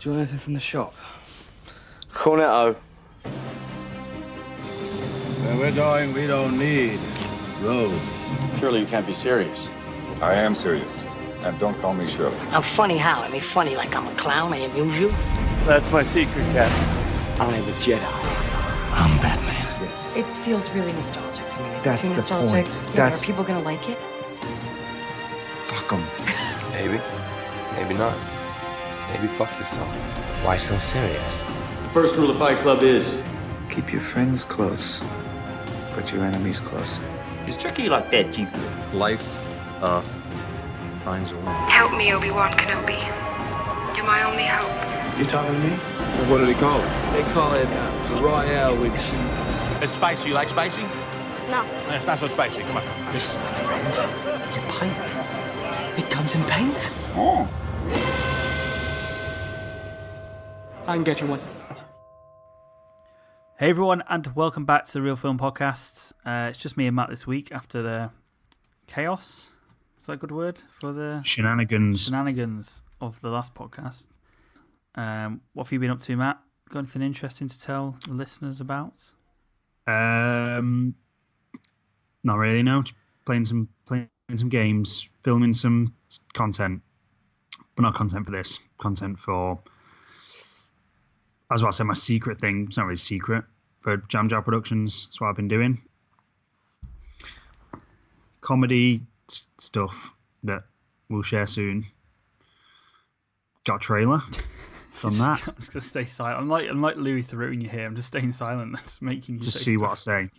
Do you want anything from the shop? Cornetto. Where we're going, we don't need roads. Surely you can't be serious. I am serious. And don't call me Shirley. I'm funny how? I mean, funny like I'm a clown, I amuse you? That's my secret, Cat. I'm a Jedi. I'm Batman. Yes. It feels really nostalgic to me. Is That's it too the nostalgic? point. Yeah, That's- Are people gonna like it? Fuck 'em. Maybe. Maybe not. Maybe fuck yourself. Why so serious? The first rule of Fight Club is... Keep your friends close, but your enemies closer. It's tricky like that, Jesus. Life, finds a way. Help me, Obi-Wan Kenobi. You're my only hope. You talking to me? What do they call it? They call it Royale with cheese. It's spicy. You like spicy? No. It's not so spicy. Come on. This, my friend, is a pint. It comes in pints. I can get you one. Hey everyone, and welcome back to the Real Film Podcast. It's just me and Matt this week after the chaos. Is that a good word for the shenanigans of the last podcast? What have you been up to, Matt? Got anything interesting to tell the listeners about? Not really. No, just playing some games, filming some content, but not content for this. Content for, as well, I said, my secret thing. It's not really secret for Jam Jar Productions. That's what I've been doing. Comedy stuff that we'll share soon. Got a trailer. Done that. I'm just gonna stay silent. I'm like Louis Theroux in your hair. I'm just staying silent. Just making you Just say see stuff. what I say.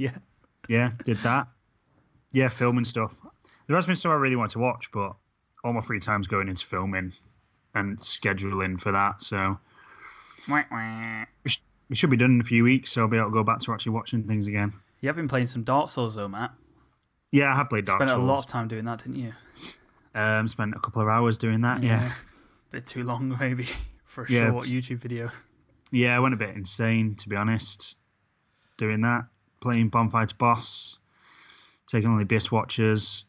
Yeah. Did that. Yeah, filming stuff. There has been stuff I really want to watch, but all my free time's going into filming and scheduling for that. So we should be done in a few weeks, so I'll be able to go back to actually watching things again. You have been playing some Dark Souls though, Matt. Yeah, I have played Dark Souls. Spent a lot of time doing that, didn't you? Spent a couple of hours doing that, yeah. Bit too long, maybe, for a short YouTube video. Yeah, I went a bit insane, to be honest, doing that. Playing Bonfire to Boss, taking on the Abyss Watchers,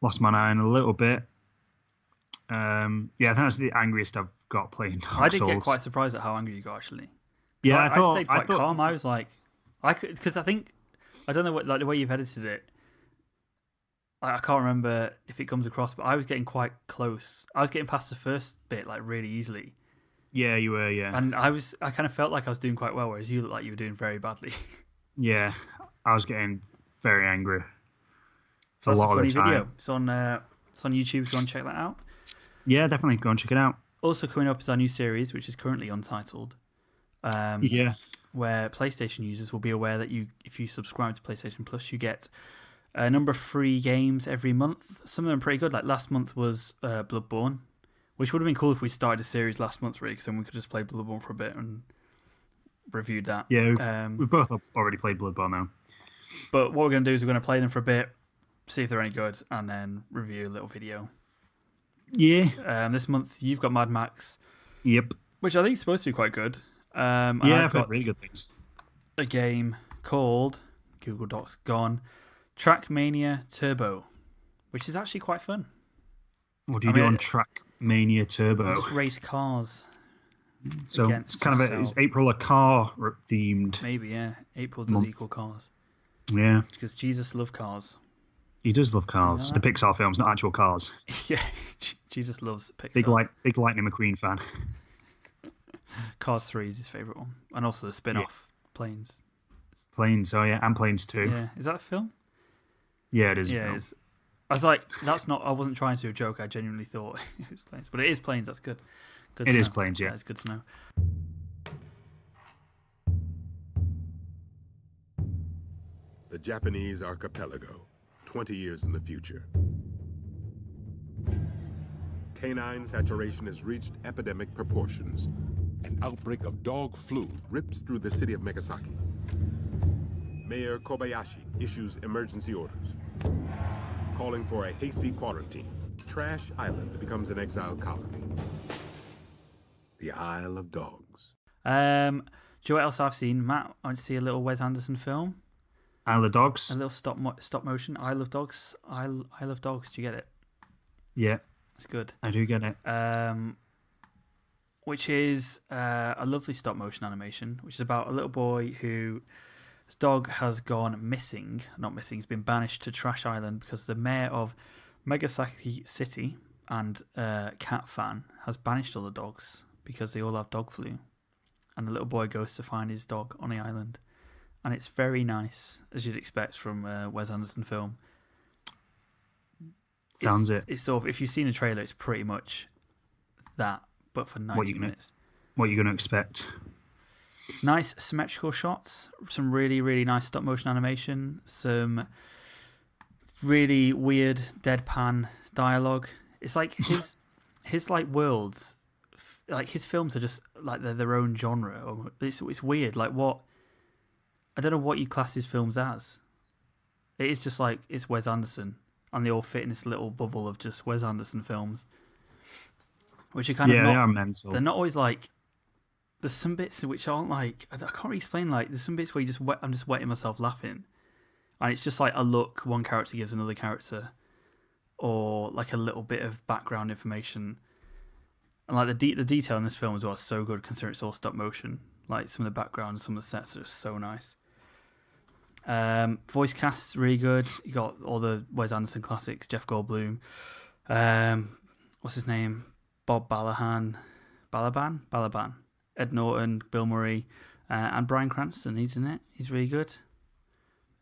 lost my mind a little bit. Yeah, I think that's the angriest I've got playing Dark Souls. I did get quite surprised at how angry you got, actually. Yeah, I stayed quite calm. I was like, because I think, I don't know what, like the way you've edited it, I can't remember if it comes across, but I was getting quite close. I was getting past the first bit like really easily. Yeah, you were, yeah. And I kind of felt like I was doing quite well, whereas you looked like you were doing very badly. Yeah, I was getting very angry. So that's a lot a funny of the time. video. It's on YouTube if you want to check that out. Yeah, definitely go and check it out. Also coming up is our new series, which is currently untitled. Yeah. Where PlayStation users will be aware that if you subscribe to PlayStation Plus, you get a number of free games every month. Some of them are pretty good. Like last month was Bloodborne, which would have been cool if we started a series last month, really, because then we could just play Bloodborne for a bit and reviewed that. Yeah, we've both already played Bloodborne now. But what we're going to do is we're going to play them for a bit, see if they're any good, and then review a little video. Yeah. This month you've got Mad Max. Yep. Which I think is supposed to be quite good. Yeah, I've heard really good things. A game called, Google Docs gone, Trackmania Turbo, which is actually quite fun. What do you do on Trackmania Turbo? You just race cars. So it's kind of is April a car themed? Maybe, yeah. April does equal cars. Yeah. Because Jesus loves cars. He does love cars. The Pixar films, not actual cars. Yeah, Jesus loves Pixar. Big Lightning McQueen fan. Cars 3 is his favourite one. And also the spin-off, Planes. Planes, oh yeah, and Planes 2. Yeah, is that a film? Yeah, it is. Yeah, it is. I was like, I wasn't trying to do a joke, I genuinely thought it was Planes. But it is Planes, that's good. It is Planes, yeah. It's good to know. The Japanese archipelago, 20 years in the future. Canine saturation has reached epidemic proportions. An outbreak of dog flu rips through the city of Megasaki. Mayor Kobayashi issues emergency orders, calling for a hasty quarantine. Trash Island becomes an exile colony. The Isle of Dogs. Do you know what else I've seen, Matt? I went to see a little Wes Anderson film. Isle of Dogs? A little stop motion. I Love Dogs. I Love Dogs. Do you get it? Yeah. It's good. I do get it. which is a lovely stop motion animation, which is about a little boy whose dog has gone missing. Not missing, he's been banished to Trash Island because the mayor of Megasaki City and cat fan has banished all the dogs because they all have dog flu. And the little boy goes to find his dog on the island. And it's very nice, as you'd expect from a Wes Anderson film. It's sort of, if you've seen the trailer, it's pretty much that, but for 90 minutes. What are you going to expect? Nice symmetrical shots, some really, really nice stop motion animation, some really weird deadpan dialogue. It's like his like worlds, like his films are just like they're their own genre. It's weird. Like what? I don't know what you class his films as. It is just like it's Wes Anderson, and they all fit in this little bubble of just Wes Anderson films, which are kind of they are mental. They're not always like. There's some bits which aren't like I can't really explain. Like there's some bits where I'm just wetting myself laughing, and it's just like a look one character gives another character, or like a little bit of background information, and like the detail in this film as well is so good considering it's all stop motion. Like some of the background and some of the sets are just so nice. Voice cast's really good. You got all the Wes Anderson classics, Jeff Goldblum, what's his name, Bob Balaban, Ed Norton, Bill Murray, and Bryan Cranston. He's in it. He's really good.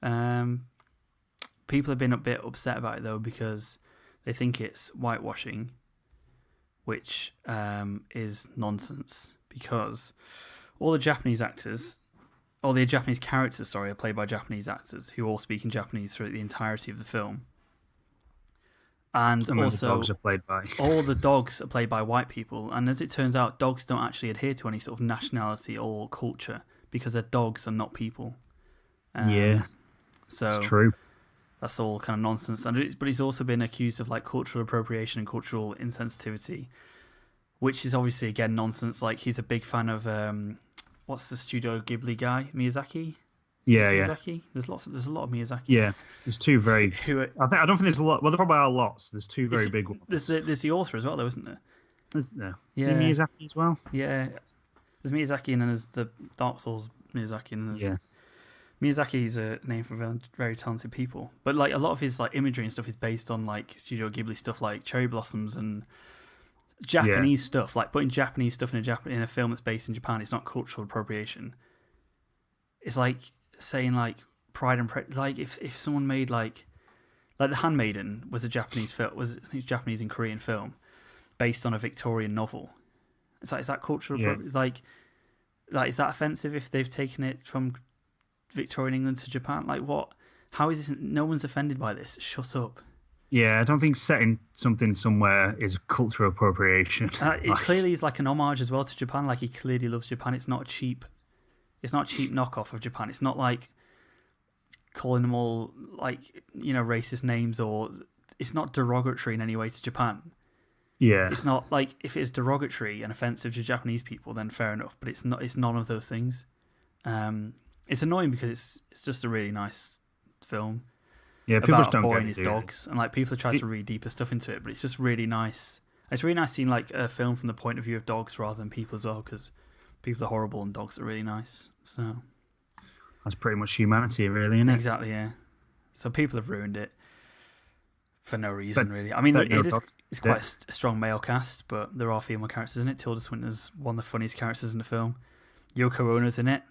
People have been a bit upset about it though because they think it's whitewashing, which is nonsense because all the Japanese actors. All the Japanese characters, are played by Japanese actors who all speak in Japanese throughout the entirety of the film. And also, the dogs are played by. all the dogs are played by white people. And as it turns out, dogs don't actually adhere to any sort of nationality or culture because they're dogs and not people. So it's true. That's all kind of nonsense. But he's also been accused of like cultural appropriation and cultural insensitivity, which is obviously again nonsense. Like he's a big fan of. What's the Studio Ghibli guy? Miyazaki? Miyazaki? There's a lot of Miyazaki. Yeah, there's two very. I don't think there's a lot. Well, there probably are lots. There's two very big ones. There's the author as well, though, isn't there? Is there? Yeah. Is it Miyazaki as well? Yeah. There's Miyazaki, and then there's the Dark Souls Miyazaki, and there's Miyazaki is a name for very, very talented people. But like a lot of his like imagery and stuff is based on like Studio Ghibli stuff, like cherry blossoms and Japanese stuff. Like putting Japanese stuff in a film that's based in Japan, it's not cultural appropriation. It's like saying like Pride and Prejudice. Like if someone made like The Handmaiden was a Japanese film, I think it's Japanese and Korean film based on a Victorian novel. It's like, is that cultural? Like is that offensive if they've taken it from Victorian England to Japan? Like what? How is this? No one's offended by this. Shut up. Yeah, I don't think setting something somewhere is cultural appropriation. It clearly is like an homage as well to Japan. Like he clearly loves Japan. It's not a cheap knockoff of Japan. It's not like calling them all like racist names, or it's not derogatory in any way to Japan. Yeah, it's not like if it's derogatory and offensive to Japanese people, then fair enough. But it's not. It's none of those things. It's annoying because it's just a really nice film. Yeah, people just don't boy get and his dogs, and like people try to read deeper stuff into it, but it's just really nice. It's really nice seeing like a film from the point of view of dogs rather than people as well, because people are horrible and dogs are really nice. So that's pretty much humanity, really, isn't it? Exactly, yeah. So people have ruined it for no reason, really. I mean, it's quite a strong male cast, but there are female characters in it. Tilda Swinton's one of the funniest characters in the film. Yoko Ono's in it.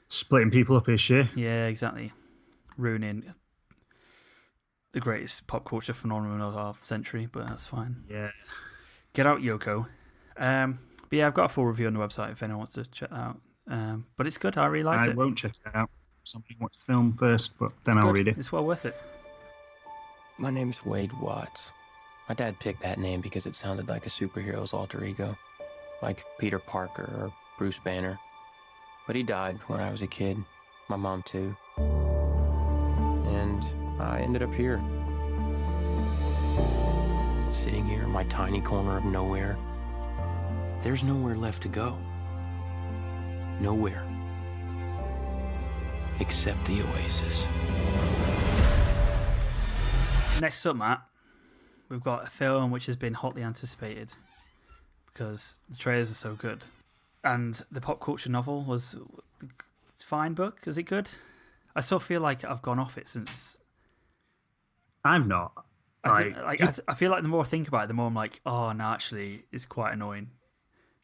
Splitting people up is shit. Yeah, exactly. Ruining the greatest pop culture phenomenon of our century, but that's fine. Yeah. Get out, Yoko. But yeah, I've got a full review on the website if anyone wants to check that out. But it's good. I really like it. I won't check it out. Somebody watch the film first, but then I'll read it. It's well worth it. My name's Wade Watts. My dad picked that name because it sounded like a superhero's alter ego, like Peter Parker or Bruce Banner. But he died when I was a kid. My mom, too. And I ended up here. Sitting here in my tiny corner of nowhere. There's nowhere left to go. Nowhere. Except the oasis. Next up, Matt, we've got a film which has been hotly anticipated because the trailers are so good. And the pop culture novel was a fine book. Is it good? I still feel like I've gone off it since. I've not. I feel like the more I think about it, the more I'm like, oh no, actually, it's quite annoying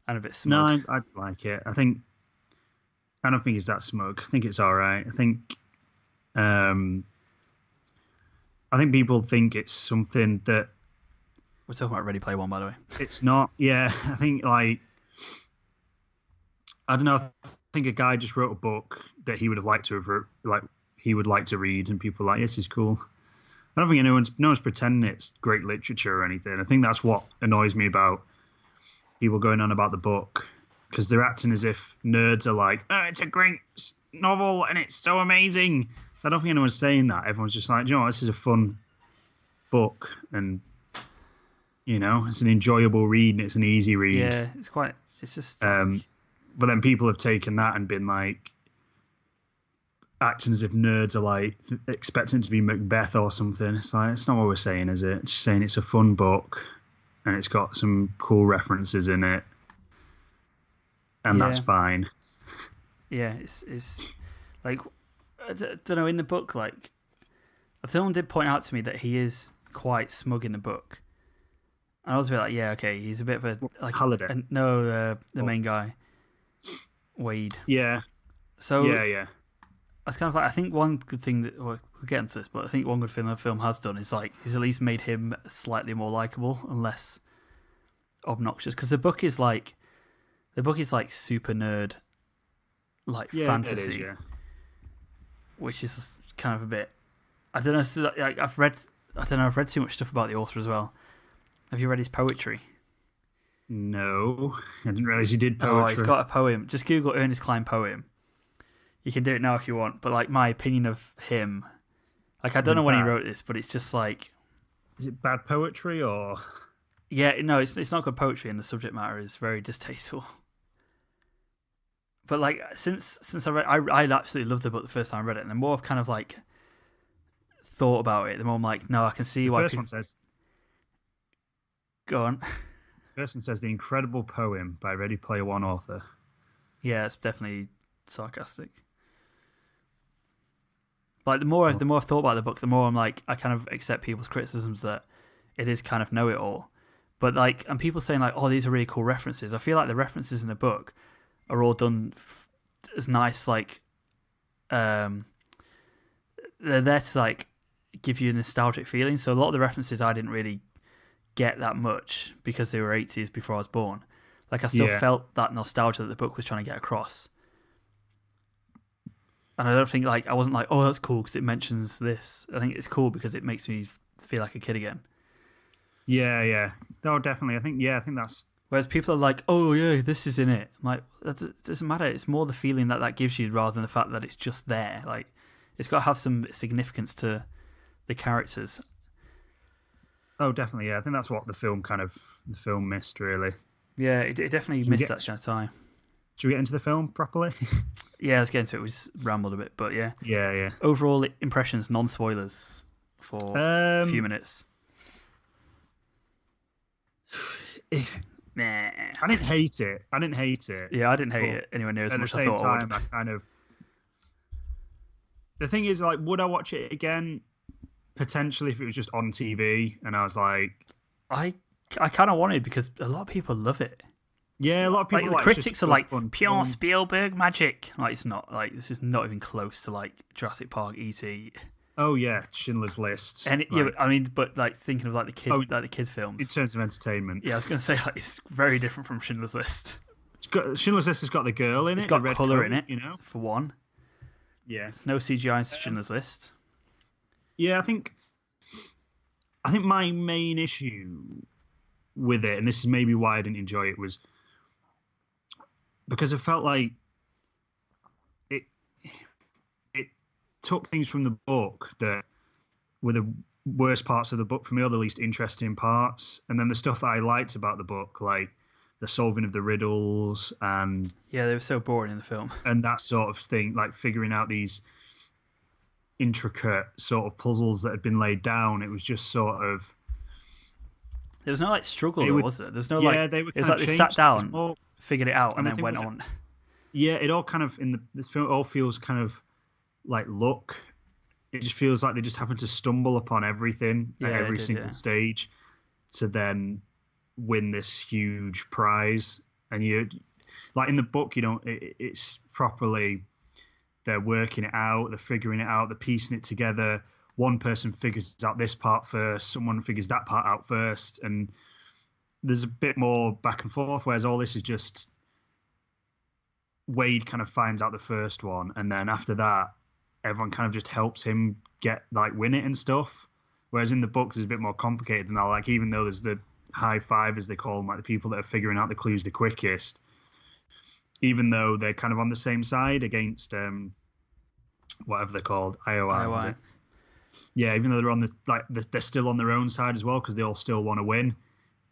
and a bit smug. No, I like it. I don't think it's that smug. I think it's all right. I think people think it's something that we're talking about Ready Player One, by the way. It's not. Yeah, I think I don't know. I think a guy just wrote a book that he would have liked to have he would like to read, and people are like, yes, it's cool. I don't think no one's pretending it's great literature or anything. I think that's what annoys me about people going on about the book, because they're acting as if nerds are like, oh, it's a great novel and it's so amazing. So I don't think anyone's saying that. Everyone's just like, you know, this is a fun book, and it's an enjoyable read and it's an easy read. Yeah, it's just. But then people have taken that and been like acting as if nerds are like expecting it to be Macbeth or something. It's like, it's not what we're saying, is it? It's just saying it's a fun book and it's got some cool references in it, and that's fine. Yeah, it's like, I don't know, in the book, like, someone did point out to me that he is quite smug in the book. And I was a bit like, yeah, okay, he's a bit of a like Holiday. The main guy, Wade. Yeah. So yeah. I was kind of like, I think one good thing that we'll get into this, but I think one good thing the film has done is like he's at least made him slightly more likable and less obnoxious. Because the book is like super nerd, like fantasy, which is kind of a bit. I don't know. So, like, I've read too much stuff about the author as well. Have you read his poetry? No, I didn't realize he did poetry. Oh, he's got a poem. Just Google Ernest Cline poem. You can do it now if you want. But like my opinion of him, like I don't know when he wrote this, but it's just like. Is it bad poetry or? Yeah, no, it's not good poetry, and the subject matter is very distasteful. But like since I read, I absolutely loved the book the first time I read it, and the more I've kind of like thought about it, the more I'm like, no, I can see why. First one says. Go on. First one says the incredible poem by Ready Player One author. Yeah, it's definitely sarcastic. Like the more I've thought about the book, the more I'm like, I kind of accept people's criticisms that it is kind of know-it-all. But like, and people saying like, oh, these are really cool references. I feel like the references in the book are all done as nice, like, they're there to like give you a nostalgic feeling. So a lot of the references I didn't really get that much because they were 80s before I was born. Like I still felt that nostalgia that the book was trying to get across. And I don't think like, I wasn't like, oh, that's cool because it mentions this. I think it's cool because it makes me feel like a kid again. Yeah. No, definitely. I think that's. Whereas people are like, oh yeah, this is in it. I'm like, it doesn't matter. It's more the feeling that gives you rather than the fact that it's just there. Like, it's got to have some significance to the characters. Oh, definitely. Yeah, I think that's what the film missed, really. Yeah, it definitely missed that kind of time. Should we get into the film properly? Yeah, let's get into it. We just rambled a bit, but yeah. Yeah. Overall impressions, non-spoilers, for a few minutes. Nah. I didn't hate it. Yeah, I didn't hate it anywhere near as much as I thought I would. At the same time, I kind of. The thing is, like, would I watch it again? Potentially, if it was just on TV, and I was like, I kind of wanted because a lot of people love it. Yeah, a lot of people. Like the critics are like pure Spielberg magic. Like it's not. Like this is not even close to like Jurassic Park, E.T. Oh yeah, Schindler's List. And yeah, I mean, but like thinking of like the kids films in terms of entertainment. Yeah, I was gonna say like it's very different from Schindler's List. Schindler's List has got the girl in it. It's got colour in it, for one. Yeah, there's no CGI in Schindler's List. Yeah, I think my main issue with it, and this is maybe why I didn't enjoy it, was because I felt like it took things from the book that were the worst parts of the book for me, or the least interesting parts, and then the stuff that I liked about the book, like the solving of the riddles and yeah, they were so boring in the film, and that sort of thing, like figuring out these intricate sort of puzzles that had been laid down. It was just sort of There was no like struggle, was there? There's no they were it was like they sat down, figured it out, and then went on. Yeah, it all kind of this film all feels kind of like luck. It just feels like they just happened to stumble upon everything at every single stage to then win this huge prize. And you, like in the book, you don't. It's properly. They're working it out. They're figuring it out. They're piecing it together. One person figures out this part first. Someone figures that part out first, and there's a bit more back and forth. Whereas all this is just Wade kind of finds out the first one, and then after that, everyone kind of just helps him win it and stuff. Whereas in the books, it's a bit more complicated than that. Like even though there's the high five, as they call them, like the people that are figuring out the clues the quickest, even though they're kind of on the same side against whatever they're called, IOI. Yeah, even though they're on they're still on their own side as well because they all still want to win,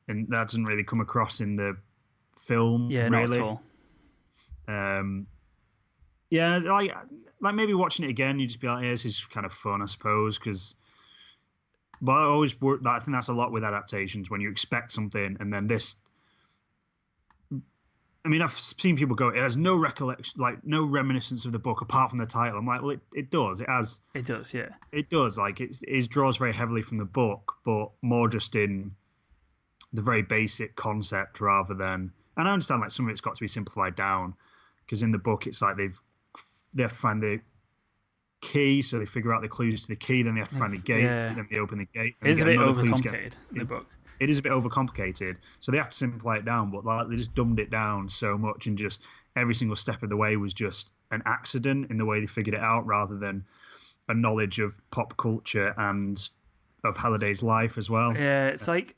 and that doesn't really come across in the film. Yeah, really. not at all. Yeah, like maybe watching it again, you just be like, yeah, this is kind of fun, I suppose, because. But I think that's a lot with adaptations when you expect something and then this. I mean, I've seen people go, it has no recollection, like no reminiscence of the book apart from the title. I'm like, well, it does. It has. It does, yeah. It does. Like, it draws very heavily from the book, but more just in the very basic concept rather than. And I understand, like, some of it's got to be simplified down because in the book, it's like they have to find the key, so they figure out the clues to the key, then they have to find the gate, then they open the gate. It is a bit overcomplicated in the book. It is a bit overcomplicated, so they have to simplify it down, but like they just dumbed it down so much, and just every single step of the way was just an accident in the way they figured it out, rather than a knowledge of pop culture and of Halliday's life as well. Yeah, it's like,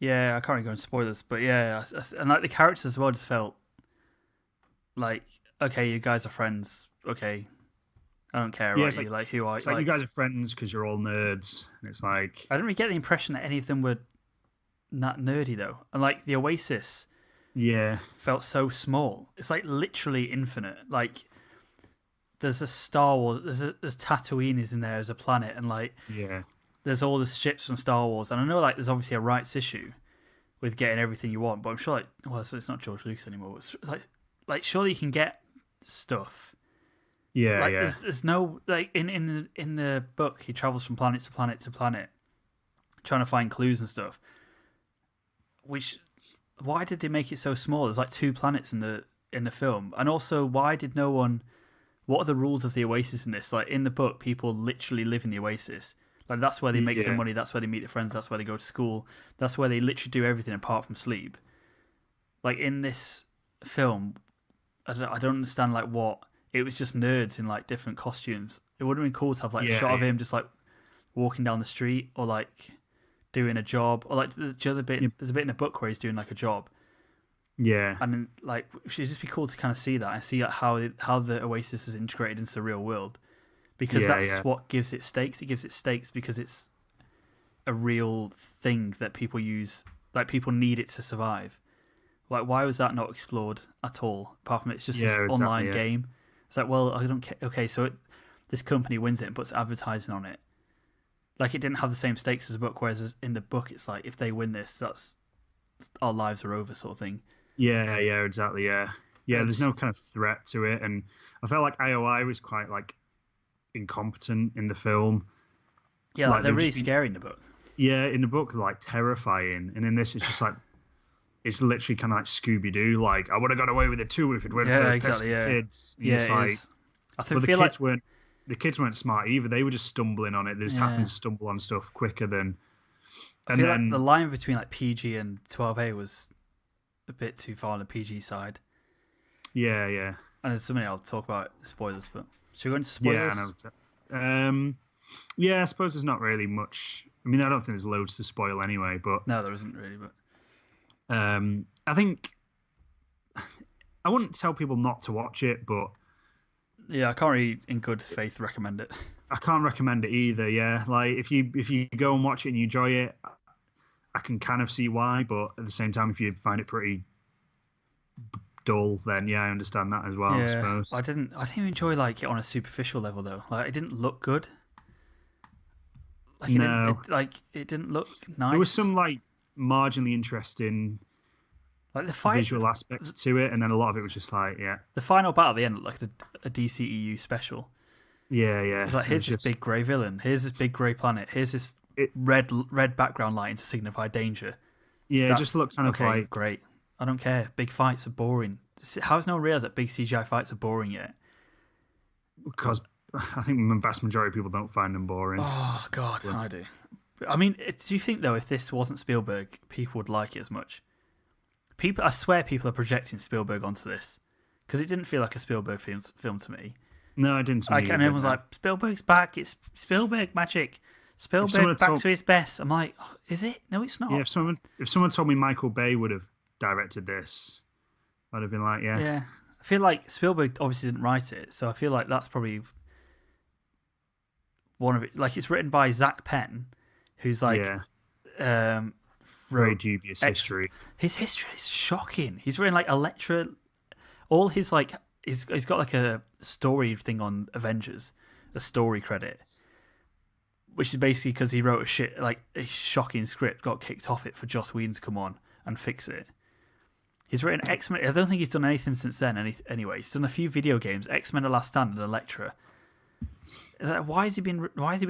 yeah, I can't really go and spoil this, but yeah, and like the characters as well just felt like, okay, you guys are friends, okay. I don't care about you. Like, who are you? It's like you guys are friends because you're all nerds. And it's like. I don't really get the impression that any of them were that nerdy, though. And like the Oasis. Yeah. Felt so small. It's like literally infinite. Like, there's a Star Wars. There's Tatooine is in there as a planet. And like. Yeah. There's all the ships from Star Wars. And I know like there's obviously a rights issue with getting everything you want. But I'm sure like. Well, it's not George Lucas anymore. It's like surely you can get stuff. Yeah, like, yeah. There's no like in the book he travels from planet to planet to planet, trying to find clues and stuff. Which, why did they make it so small? There's like 2 planets in the film, and also why did no one? What are the rules of the Oasis in this? Like in the book, people literally live in the Oasis. Like that's where they make their money. That's where they meet their friends. That's where they go to school. That's where they literally do everything apart from sleep. Like in this film, I don't understand like what. It was just nerds in like different costumes. It would have been cool to have like a shot of him just like walking down the street or like doing a job, or like the other bit. There's a bit in the book where he's doing like a job. Yeah, and then like it should just be cool to kind of see that and see like, how the Oasis is integrated into the real world, because that's what gives it stakes. It gives it stakes because it's a real thing that people use. Like people need it to survive. Like why was that not explored at all? Apart from it's just this online game. It's like, well, I don't care. Okay, so this company wins it and puts advertising on it. Like, it didn't have the same stakes as a book, whereas in the book, it's like, if they win this, that's our lives are over sort of thing. Yeah, exactly, yeah. Yeah, there's no kind of threat to it, and I felt like IOI was quite, like, incompetent in the film. Yeah, like they're really scary in the book. Yeah, in the book, they're, like, terrifying, and in this, it's just like, it's literally kind of like Scooby-Doo. Like, I would have got away with it too if it weren't for those kids. Yeah, it's like, I feel like the kids weren't smart either. They were just stumbling on it. They just happened to stumble on stuff quicker than. I feel like the line between like PG and 12A was a bit too far on the PG side. Yeah. And there's something I'll talk about spoilers, but should we go into spoilers? Yeah, I know. Yeah, I suppose there's not really much. I mean, I don't think there's loads to spoil anyway, but no, there isn't really, but. I think I wouldn't tell people not to watch it, but yeah, I can't really, in good faith, recommend it. I can't recommend it either. Yeah, like if you go and watch it and you enjoy it, I can kind of see why, but at the same time, if you find it pretty dull, then yeah, I understand that as well. Yeah, I suppose I didn't enjoy like it on a superficial level though. Like it didn't look good. Like, No. it didn't look nice. There was some like marginally interesting like the fight, visual aspects to it, and then a lot of it was just like, the final battle at the end looked like a DCEU special. Yeah. It's like, here's this big grey villain, here's this big grey planet, here's this red background lighting to signify danger. Yeah, it just looked kind of like... great. I don't care. Big fights are boring. How's no one realised that big CGI fights are boring yet? Because I think the vast majority of people don't find them boring. Oh, God, I do. I mean, do you think, though, if this wasn't Spielberg, people would like it as much? I swear people are projecting Spielberg onto this. Because it didn't feel like a Spielberg film to me. No, it didn't to me. And everyone's like, Spielberg's back. It's Spielberg magic. Spielberg back to his best. I'm like, oh, is it? No, it's not. Yeah, if someone told me Michael Bay would have directed this, I'd have been like, yeah. Yeah. I feel like Spielberg obviously didn't write it, so I feel like that's probably one of it. Like, it's written by Zach Penn, who's like... very dubious history. His history is shocking. He's written like Elektra... All his like... He's got like a story thing on Avengers, a story credit, which is basically because he wrote a shocking script, got kicked off it for Joss Whedon to come on and fix it. He's written X-Men. I don't think he's done anything since then. Anyway, he's done a few video games, X-Men: The Last Stand and Elektra. Why is he being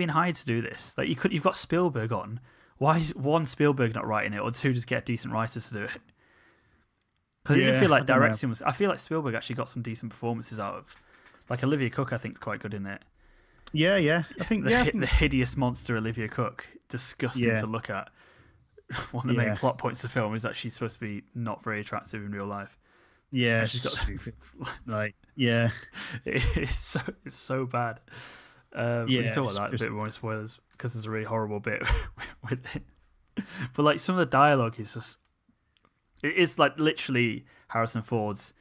hired to do this? Like, you've got Spielberg on. Why is one, Spielberg not writing it, or two, just get decent writers to do it? Because I didn't feel like directing was. I feel like Spielberg actually got some decent performances out of. Like Olivia Cook, I think is quite good in it. Yeah. I think the hideous monster Olivia Cook, disgusting to look at. One of the main plot points of the film is that she's supposed to be not very attractive in real life. Yeah, she's got stupid. Like, yeah, it's so bad. We can talk about that a bit more in spoilers because there's a really horrible bit with it. But like, some of the dialogue is just, it is like literally Harrison Ford's.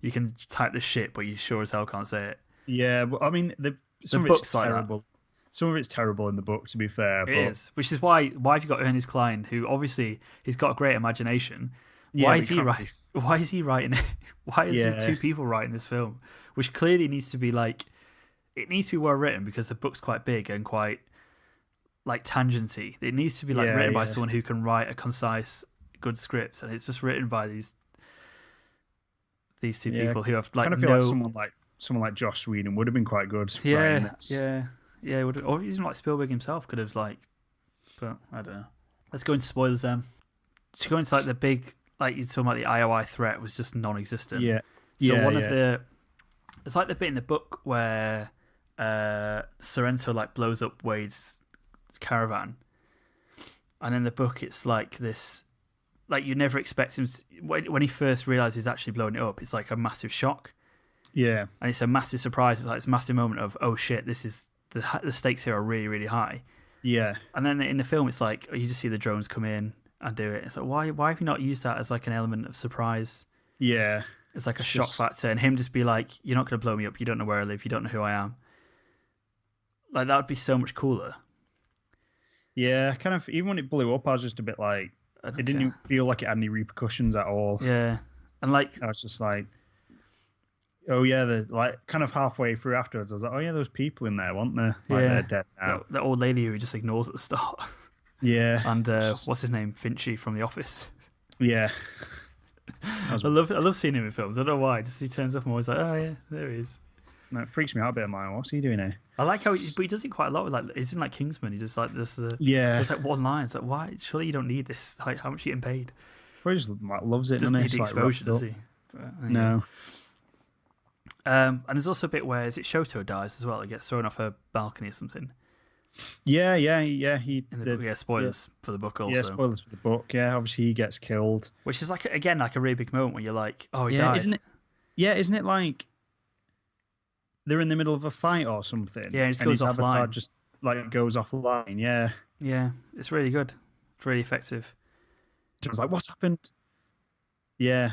You can type this shit, but you sure as hell can't say it. Yeah, but I mean, some of it's terrible. Some of it's terrible in the book, to be fair. It is, which is why have you got Ernest Cline, who obviously he's got a great imagination. Why is he writing? Why is he writing it? Why is there two people writing this film? Which clearly needs to be like, it needs to be well written because the book's quite big and quite like tangency. It needs to be like written by someone who can write a concise, good script, and it's just written by these two people who have like I kind of feel like someone like Joss Whedon would have been quite good. Yeah, or even like Spielberg himself could have like, but I don't know. Let's go into spoilers then. To go into like the big, like you're talking about, the IOI threat was just non-existent. So one of the, it's like the bit in the book where Sorrento like blows up Wade's caravan, and in the book it's like this, like you never expect him to, when he first realizes he's actually blowing it up, it's like a massive shock. Yeah, and it's a massive surprise. It's like this massive moment of, oh shit, this is the stakes here are really, really high. Yeah, and then in the film it's like you just see the drones come in and do it. It's like, why have you not used that as like an element of surprise? Yeah, it's like a shock factor, and him just be like, you're not going to blow me up, you don't know where I live, you don't know who I am. Like, that would be so much cooler. Yeah, kind of, even when it blew up I was just a bit like, it didn't feel like it had any repercussions at all. Yeah, and like, I was just like, oh yeah, the like kind of halfway through afterwards I was like, oh yeah, there was people in there, weren't there? Like, they're dead now. That old lady who he just ignores at the start. Yeah. And what's his name? Finchy from The Office. Yeah. I love seeing him in films. I don't know why. Just he turns up and I'm always like, oh yeah, there he is. No, it freaks me out a bit. I'm like, what's he doing here? I like how he does it quite a lot with, like, he's in like Kingsman. He just like this. There's like one line. It's like, why? Surely you don't need this. Like, how much are you getting paid? He just like, loves it. Doesn't need the exposure, does he? But, no. And there's also a bit where Shoto dies as well. He gets thrown off a balcony or something. Yeah. Spoilers for the book also. Yeah, spoilers for the book. Yeah, obviously he gets killed. Which is like, again, like a really big moment where you're like, oh, he died. Isn't it? Yeah, isn't it like they're in the middle of a fight or something? Yeah, and his avatar just like goes offline. Yeah. Yeah, it's really good. It's really effective. I was like, what's happened? Yeah.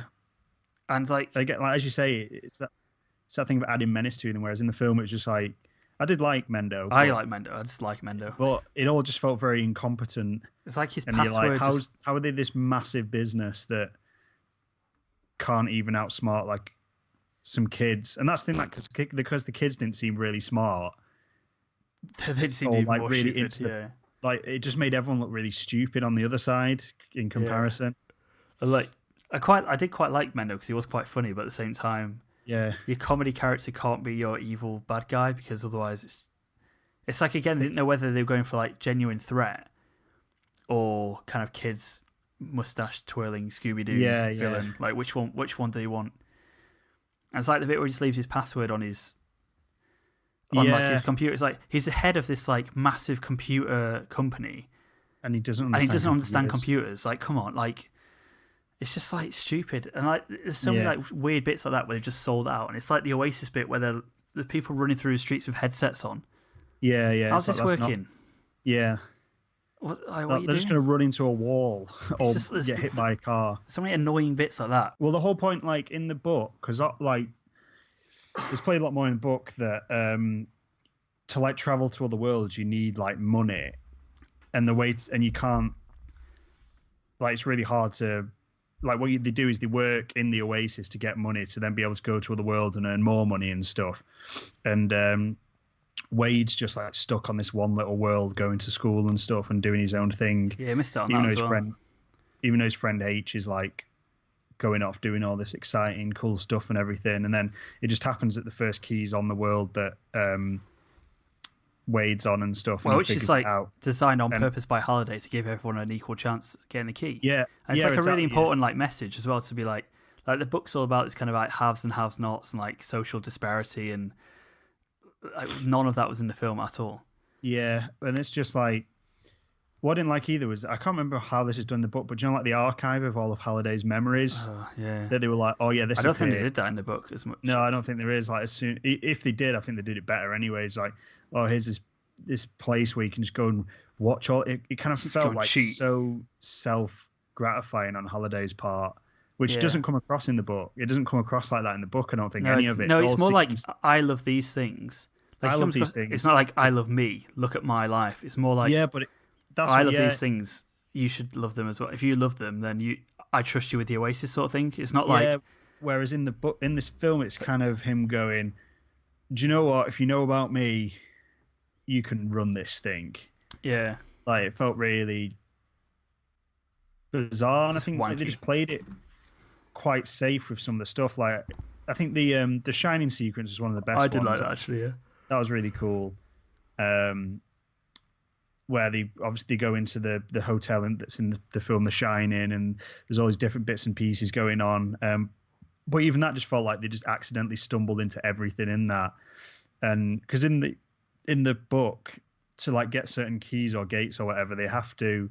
And like, they get, like, as you say, it's that thing about adding menace to them, whereas in the film it was just like, I did like Mendo. I like Mendo. I just like Mendo. But it all just felt very incompetent. It's like his and password. You're like, how are they this massive business that can't even outsmart like some kids? And that's the thing, like, because the kids didn't seem really smart. They just seemed like more really stupid, like it just made everyone look really stupid on the other side in comparison. I did quite like Mendo because he was quite funny, but at the same time, yeah, your comedy character can't be your evil bad guy because otherwise it's like, again, they didn't know whether they were going for like genuine threat or kind of kids mustache twirling Scooby-Doo villain. Like which one do you want? And it's like the bit where he just leaves his password on his like his computer. It's like he's the head of this like massive computer company, and he doesn't understand computers. Like, come on, like it's just like stupid. And like there's so many like weird bits like that where they've just sold out. And it's like the Oasis bit where the people running through the streets with headsets on. Yeah. How's this working? Yeah. What are you they're doing? just going to run into a wall or get hit by a car. So many annoying bits like that. Well, the whole point, like in the book, because like there's probably a lot more in the book that to like travel to other worlds, you need like money, and and you can't. Like it's really hard to. Like what they do is they work in the Oasis to get money to then be able to go to other worlds and earn more money and stuff, and. Wade's just like stuck on this one little world, going to school and stuff and doing his own thing. Yeah, missed out on that as well. Even though his friend H is like going off doing all this exciting, cool stuff and everything, and then it just happens that the first key's on the world that Wade's on and stuff. Well, which is like designed on purpose by Halliday to give everyone an equal chance at getting the key. Yeah, and it's like a really important like message as well to be like the book's all about this kind of like haves and have-nots and like social disparity and. None of that was in the film at all. Yeah, and it's just like what I didn't like either was I can't remember how this is done in the book, but you know, like the archive of all of Halliday's memories. That they were like, oh yeah, this. I don't think they did that in the book as much. No, I don't think there is. Like as soon if they did, I think they did it better. Anyways, like here's this place where you can just go and watch all. It kind of felt like so self-gratifying on Halliday's part. Which doesn't come across in the book. It doesn't come across like that in the book. I don't think any of it. No, it's more like I love these things. Like, I love these things. It's not like I love me. Look at my life. It's more like I love these things. You should love them as well. If you love them, then I trust you with the Oasis sort of thing. It's not like. Whereas in the book, in this film, it's kind of him going, "Do you know what? If you know about me, you can run this thing." Yeah. Like it felt really bizarre, and I think they just played it quite safe with some of the stuff. Like I think the Shining sequence is one of the best. I did like that actually. Yeah, that was really cool. Where they obviously go into the hotel that's in the film The Shining, and there's all these different bits and pieces going on. But even that just felt like they just accidentally stumbled into everything in that. And because in the book, to like get certain keys or gates or whatever, they have to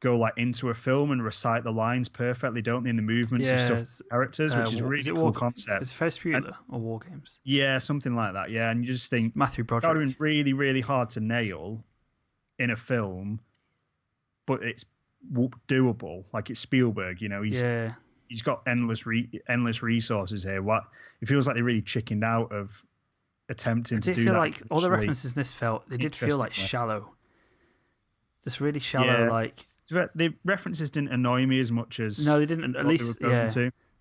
go like into a film and recite the lines perfectly, don't they? In the movements and stuff, characters, which is a really cool concept. It's Ferris Bueller or War Games. Yeah, something like that. Yeah, and you just think Matthew Broderick. That would have been really, really hard to nail in a film, but it's doable. Like it's Spielberg, you know. He's got endless resources here. It feels like they really chickened out of attempting to do that. I feel like all the references in this did feel like shallow. Just really shallow, like. The references didn't annoy me as much as. No, they didn't. At least, there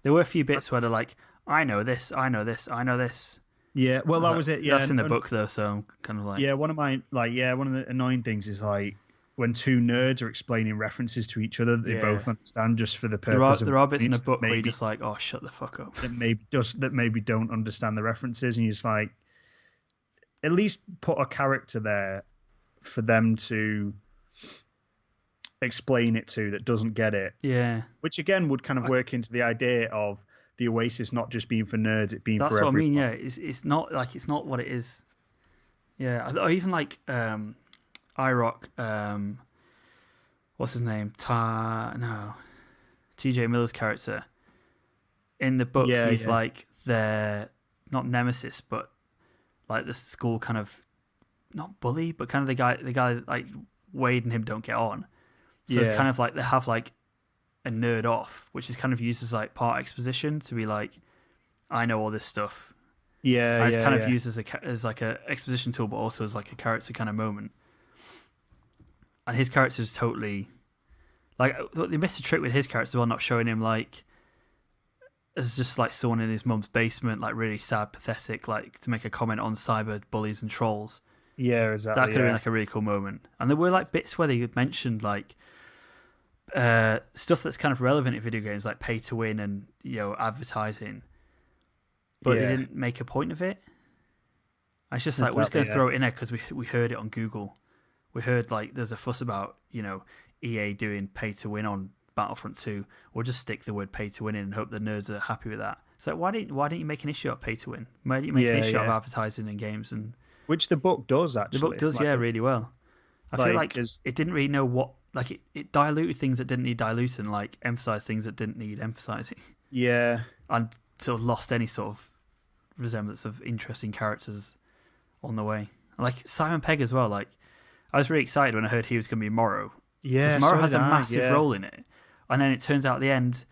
were a few bits where they're like, "I know this, I know this, I know this." Yeah, well, that was it. Yeah, that's in the book though, so I'm kind of like. Yeah, one of the annoying things is like when two nerds are explaining references to each other that they both understand just for the purpose of. There are bits in the book where you're just like, "Oh, shut the fuck up." That maybe don't understand the references, and you're just like, at least put a character there for them to explain it to that doesn't get it. Yeah. Which again would kind of work into the idea of the Oasis not just being for nerds, it being for everyone. That's what I mean, yeah. It's not like it's not what it is. Yeah. Or even like IROC, what's his name? TJ Miller's character. In the book he's like their not nemesis, but like the school kind of not bully, but kind of the guy like Wade and him don't get on. So it's kind of like they have like a nerd off, which is kind of used as like part exposition to be like, I know all this stuff. Yeah, and it's kind of used as like a exposition tool, but also as like a character kind of moment. And his character is totally like they missed a trick with his character while not showing him like as just like someone in his mum's basement, like really sad, pathetic, like to make a comment on cyber bullies and trolls. Yeah, exactly. That could have been like a really cool moment. And there were like bits where they had mentioned like stuff that's kind of relevant in video games, like pay to win and advertising, but they didn't make a point of it. It's just like, we're just going to throw it in there because we heard it on Google. We heard like there's a fuss about EA doing pay to win on Battlefront 2. We'll just stick the word pay to win in and hope the nerds are happy with that. So why didn't you make an issue of pay to win? Why didn't you make an issue of advertising in games? And which the book does, actually. The book does, really well. I feel like it didn't really know what, like it diluted things that didn't need diluting, like emphasised things that didn't need emphasising. Yeah. And sort of lost any sort of resemblance of interesting characters on the way. Like Simon Pegg as well. Like I was really excited when I heard he was going to be Morrow. Yeah, because Morrow has a massive role in it, and then it turns out at the end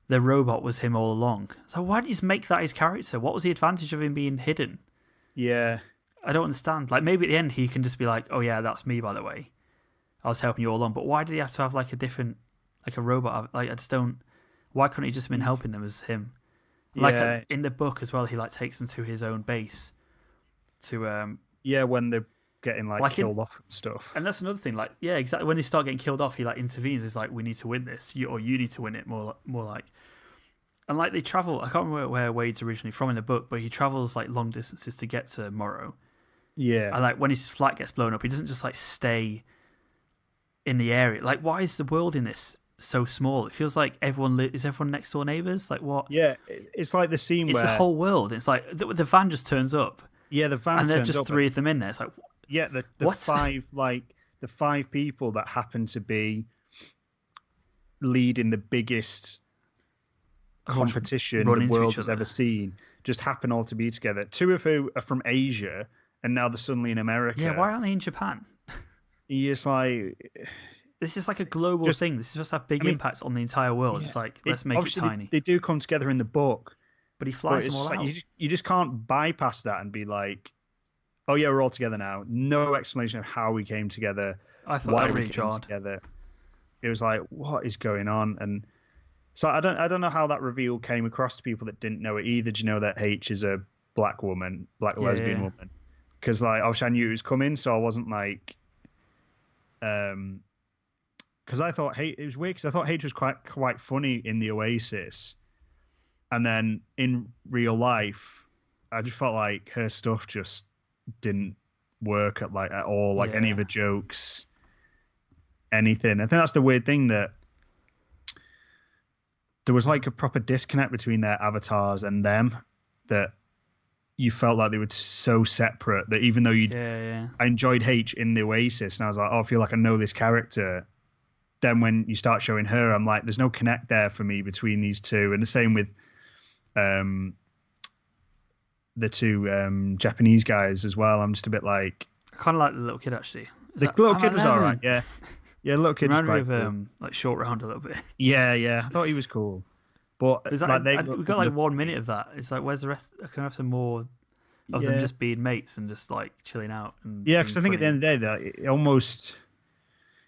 the robot was him all along. So why didn't you just make that his character? What was the advantage of him being hidden? Yeah, I don't understand. Like maybe at the end he can just be like, "Oh yeah, that's me, by the way. I was helping you all along." But why did he have to have like a different, like a robot? Like I just don't. Why couldn't he just have been helping them as him? Like in the book as well, he like takes them to his own base. To when they're getting like killed off and stuff. And that's another thing. Like exactly. When they start getting killed off, he like intervenes. He's like, "We need to win this, or you need to win it." More like. And like they travel. I can't remember where Wade's originally from in the book, but he travels like long distances to get to Morrow. Yeah. And like when his flat gets blown up, he doesn't just like stay in the area. Like, why is the world in this so small? It feels like everyone next door neighbours. Like what? Yeah, it's like the scene where it's the whole world. It's like the van just turns up. Yeah, the van and turns up. And there's just three of them in there. It's like the five people that happen to be leading the biggest competition the world has ever seen just happen all to be together. Two of who are from Asia, and now they're suddenly in America. Yeah, why aren't they in Japan? It's like this is like a global thing. This is supposed to have big impacts on the entire world. Yeah, it's like let's make it tiny. They do come together in the book, but he flies them all out. You just can't bypass that and be like, "Oh yeah, we're all together now." No explanation of how we came together. I thought why that we really came together. It was like, what is going on? And so I don't know how that reveal came across to people that didn't know it either. Do you know that H is a black lesbian woman? Because like obviously I knew it was coming, so I wasn't like, because I thought it was weird because I thought H was quite funny in the Oasis, and then in real life, I just felt like her stuff just didn't work at all. Like any of the jokes, anything. I think that's the weird thing, that there was like a proper disconnect between their avatars and them, that you felt like they were so separate that even though I enjoyed H in the Oasis and I was like, oh, I feel like I know this character. Then when you start showing her, I'm like, there's no connect there for me between these two. And the same with the two Japanese guys as well. I'm just a bit like, I kind of like the little kid actually. Little kid was all right. Yeah. Yeah, little kid. Reminded me of like Short Round a little bit. Yeah. I thought he was cool, but we've got like 1 minute of that. It's like, where's the rest? I can have some more of them just being mates and just like chilling out. And because I think at the end of the day, that it almost,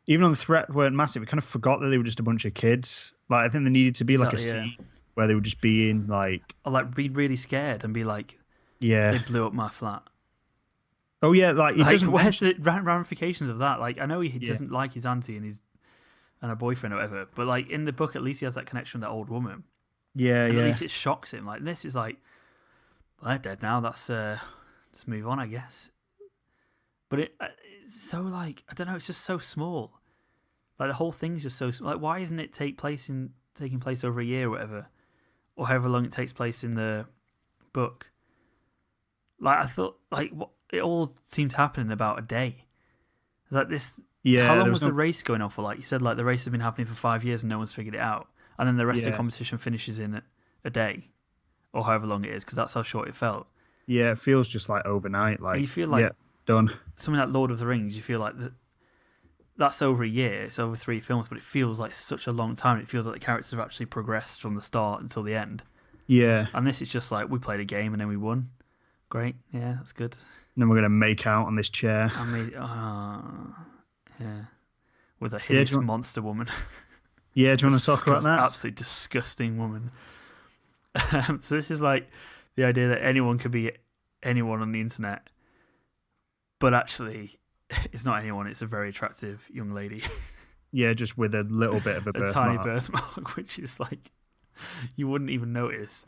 even though the threat weren't massive, it kind of forgot that they were just a bunch of kids. Like I think there needed to be like a scene where they were just being like, or like be really scared and be like, they blew up my flat. Oh yeah, like where's the ramifications of that? Like I know he doesn't like his auntie and her boyfriend or whatever, but like in the book at least he has that connection with that old woman. Yeah. At least it shocks him. Like this is like, well, they're dead now. That's just move on, I guess. But it's so like, I don't know. It's just so small. Like the whole thing's just so like. Why isn't it taking place over a year or whatever, or however long it takes place in the book? Like I thought, like it all seemed to happen in about a day. It's like this. Yeah. How long was the race going on for? Like you said, like the race has been happening for 5 years and no one's figured it out, and then the rest of the competition finishes in a day, or however long it is, because that's how short it felt. Yeah, it feels just like overnight. Like you feel like done. Something like Lord of the Rings, you feel like that's over a year. It's over 3 films, but it feels like such a long time. It feels like the characters have actually progressed from the start until the end. Yeah. And this is just like we played a game and then we won. Great, yeah, that's good. And then we're gonna make out on this chair. With a hideous monster woman. Yeah, do you want to talk about that? Absolutely disgusting woman. So this is like the idea that anyone could be anyone on the internet. but actually, it's not anyone. It's a very attractive young lady. Yeah, just with a little bit of a birthmark. Tiny birthmark, which is like you wouldn't even notice.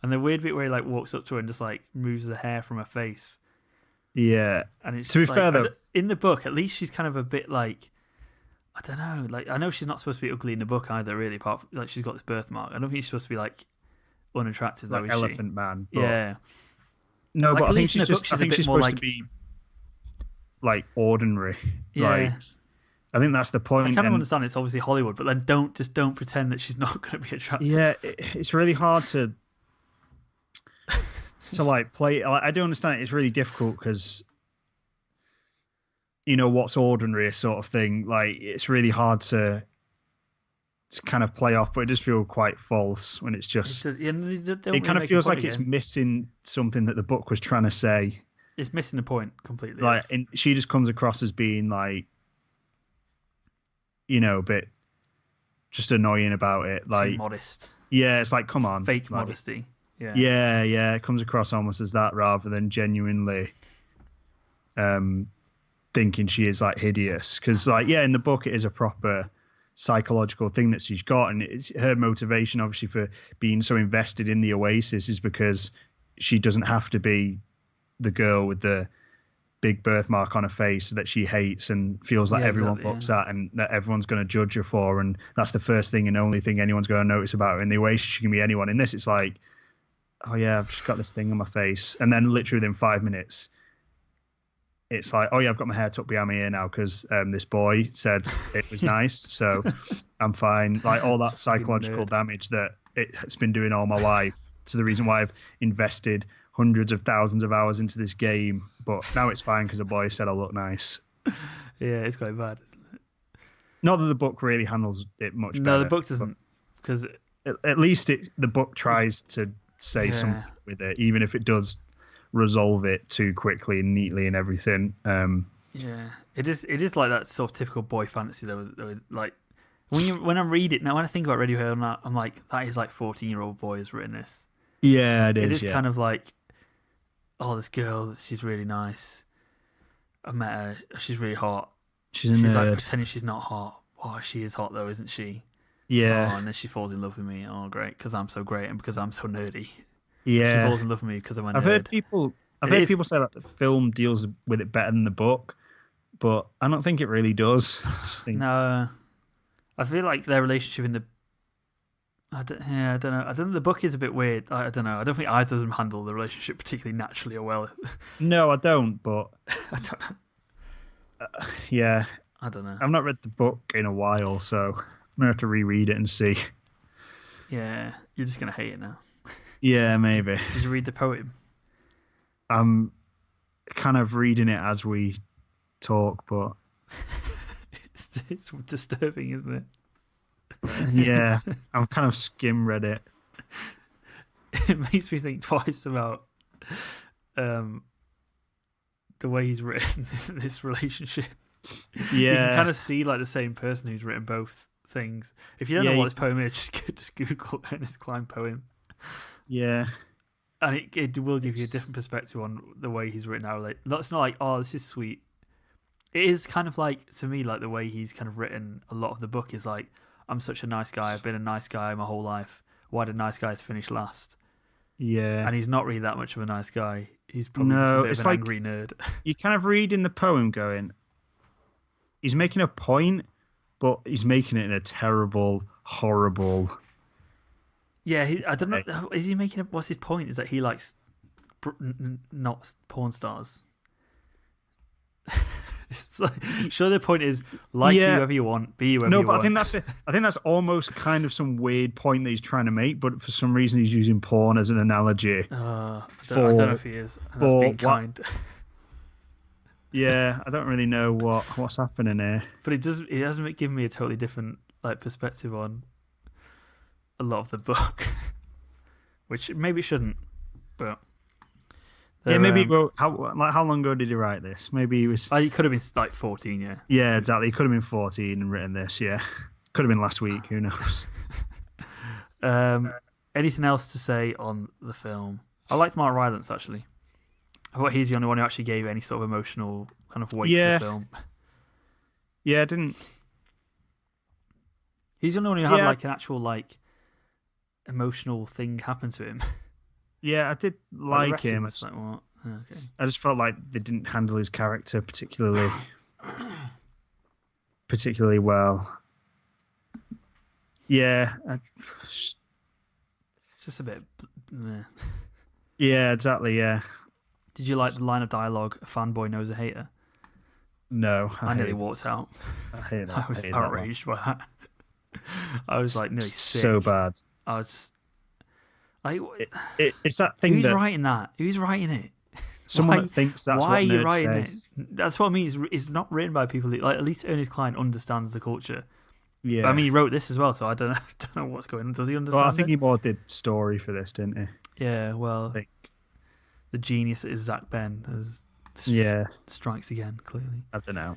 And the weird bit where he like walks up to her and just like moves the hair from her face. Yeah. And it's to be just fair like, though, in the book, at least she's kind of a bit like, I don't know. Like I know she's not supposed to be ugly in the book either. Really, apart from, like she's got this birthmark. I don't think she's supposed to be like unattractive though. like Is Elephant she? Man. But... Yeah. No, like, but I think she's I think she's supposed to be like ordinary. Yeah. Like, I think that's the point. I kind of understand it's obviously Hollywood, but then don't pretend that she's not going to be attractive. Yeah, it's really hard to like play. Like, I do understand it's really difficult because what's ordinary sort of thing. Like it's really hard to kind of play off, but it does feel quite false when it's just. It kind of feels like it's missing something that the book was trying to say. It's missing the point completely. Like, and she just comes across as being like, a bit just annoying about it. Like too modest. Yeah, it's like, come on. Fake like, modesty. Yeah. Yeah. It comes across almost as that rather than genuinely thinking she is like hideous. Because like, in the book it is a proper psychological thing that she's got, and it's her motivation obviously for being so invested in the Oasis is because she doesn't have to be the girl with the big birthmark on her face that she hates and feels like everyone looks at and that everyone's going to judge her for, and that's the first thing and only thing anyone's going to notice about her. In the Oasis she can be anyone. In this it's like, oh yeah, I've just got this thing on my face, and then literally within 5 minutes it's like, oh yeah, I've got my hair tucked behind my ear now because this boy said it was nice, so I'm fine. Like all that psychological damage that it's been doing all my life to the reason why I've invested hundreds of thousands of hours into this game, but now it's fine because a boy said I look nice. Yeah, it's quite bad, isn't it? Not that the book really handles it much better. No, the book doesn't, because at least the book tries to say something with it, even if it does resolve it too quickly and neatly and everything. Yeah, it is like that sort of typical boy fantasy. There was like when I read it now, when I think about Radiohead, I'm like, that is like 14-year-old boy has written this. Yeah, it is. It is kind of like, oh, this girl, she's really nice. I met her. She's really hot. She's like pretending she's not hot. Oh, she is hot though, isn't she? Yeah. Oh, and then she falls in love with me. Oh, great, because I'm so great and because I'm so nerdy. Yeah. She falls in love with me because I'm a nerd. I've heard people say that the film deals with it better than the book, but I don't think it really does. No, I feel like their relationship in the. I don't know. I don't know. The book is a bit weird. I don't know. I don't think either of them handle the relationship particularly naturally or well. No, I don't. But I don't know. Yeah, I don't know. I've not read the book in a while, so I'm gonna have to reread it and see. Yeah, you're just gonna hate it now. Yeah, maybe. Did you read the poem? I'm kind of reading it as we talk, but it's disturbing, isn't it? Yeah, I've kind of skim read it. It makes me think twice about the way he's written this relationship. Yeah, you can kind of see like the same person who's written both things. If you don't know what this poem is, just Google Ernest Cline poem. Yeah, and it will give you a different perspective on the way he's written out. Like, it's not like, oh, this is sweet. It is kind of like, to me, like the way he's kind of written a lot of the book is like, I'm such a nice guy. I've been a nice guy my whole life. Why did nice guys finish last? Yeah. And he's not really that much of a nice guy. He's probably just a bit of an angry nerd. You kind of read in the poem going, he's making a point, but he's making it in a terrible, horrible... Yeah, I don't know. Is he making what's his point? Is that he likes not porn stars? It's like, sure, the point is like whoever you want, be whoever you want. No, but I think that's almost kind of some weird point that he's trying to make. But for some reason, he's using porn as an analogy. I don't know if he is. That's being kind. Yeah, I don't really know what's happening here. But it hasn't given me a totally different like perspective on a lot of the book, which maybe it shouldn't, but maybe. How long ago did he write this? Maybe he was. He could have been like 14. Yeah. Yeah, exactly. He could have been 14 and written this. Yeah, could have been last week. Who knows? Anything else to say on the film? I liked Mark Rylance actually. thought he's the only one who actually gave any sort of emotional kind of weight to the film. Yeah, I didn't. He's the only one who had like an actual like emotional thing happen to him. Yeah, I did like him. Like, what? Okay. I just felt like they didn't handle his character particularly well. Yeah. It's just a bit. Meh. Yeah, exactly. Yeah. Did you like the line of dialogue? A fanboy knows a hater. No, I nearly walked out. I hate that. I was outraged by that. I was like nearly sick. So bad. I was. It's that thing. Who's that writing that? Who's writing it? Someone that thinks that's why what are you nerds writing say. it? That's what I mean. It's not written by people who, like, at least Ernest Cline understands the culture. Yeah. But, I mean, he wrote this as well, so I don't know what's going on. Does he understand? Well, I think he more did story for this, didn't he? Yeah. Well, the genius that is Zach Ben strikes again. Clearly, I don't know.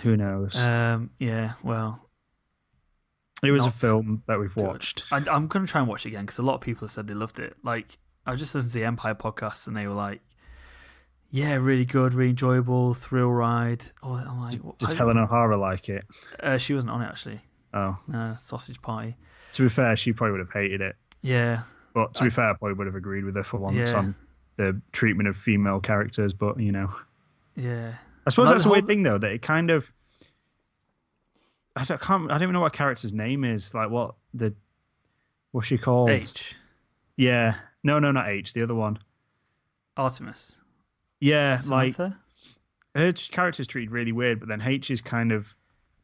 Who knows? Yeah. Well, it was a film that we've watched. I'm going to try and watch it again because a lot of people have said they loved it. Like, I just listened to the Empire podcast and they were like, "Yeah, really good, really enjoyable, thrill ride." Oh, I'm like, did Helen O'Hara like it? She wasn't on it actually. Oh, sausage party. To be fair, she probably would have hated it. Yeah, but to be fair, I probably would have agreed with her for once on the treatment of female characters. But yeah. I suppose that's a weird thing though, that it kind of. I don't even know what character's name is. Like what's she called? H. Yeah. No, not H. The other one. Artemis. Yeah, Samantha? Like her character's treated really weird, but then H is kind of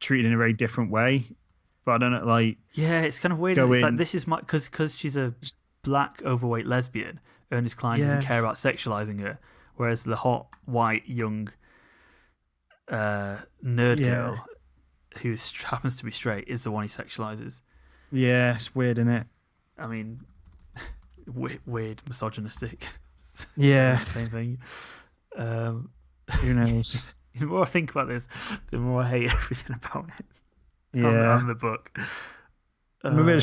treated in a very different way. But I don't know, like yeah, it's kind of weird. It's like this is my because she's a black overweight lesbian. Ernest Cline doesn't care about sexualizing her, whereas the hot white young nerd girl who happens to be straight is the one he sexualizes. Yeah, it's weird, isn't it? I mean, weird, misogynistic. Yeah, same thing. Who knows? The more I think about this, the more I hate everything about it. Yeah, and the book. Maybe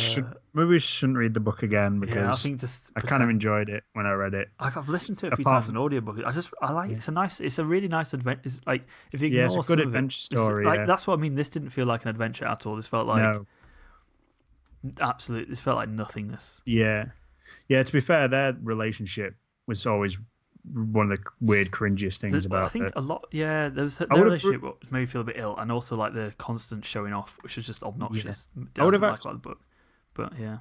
we shouldn't read the book again because I think I kind of enjoyed it when I read it. I've listened to it a few times on audiobook. I like it's a really nice adventure. It's like if you ignore it's a good adventure story. That's what I mean. This didn't feel like an adventure at all. This felt like absolute. This felt like nothingness. Yeah. To be fair, their relationship was always one of the weird, cringiest things about it. I think a lot. Yeah, their relationship made me feel a bit ill, and also like the constant showing off, which was just obnoxious. I would have like the book, but yeah,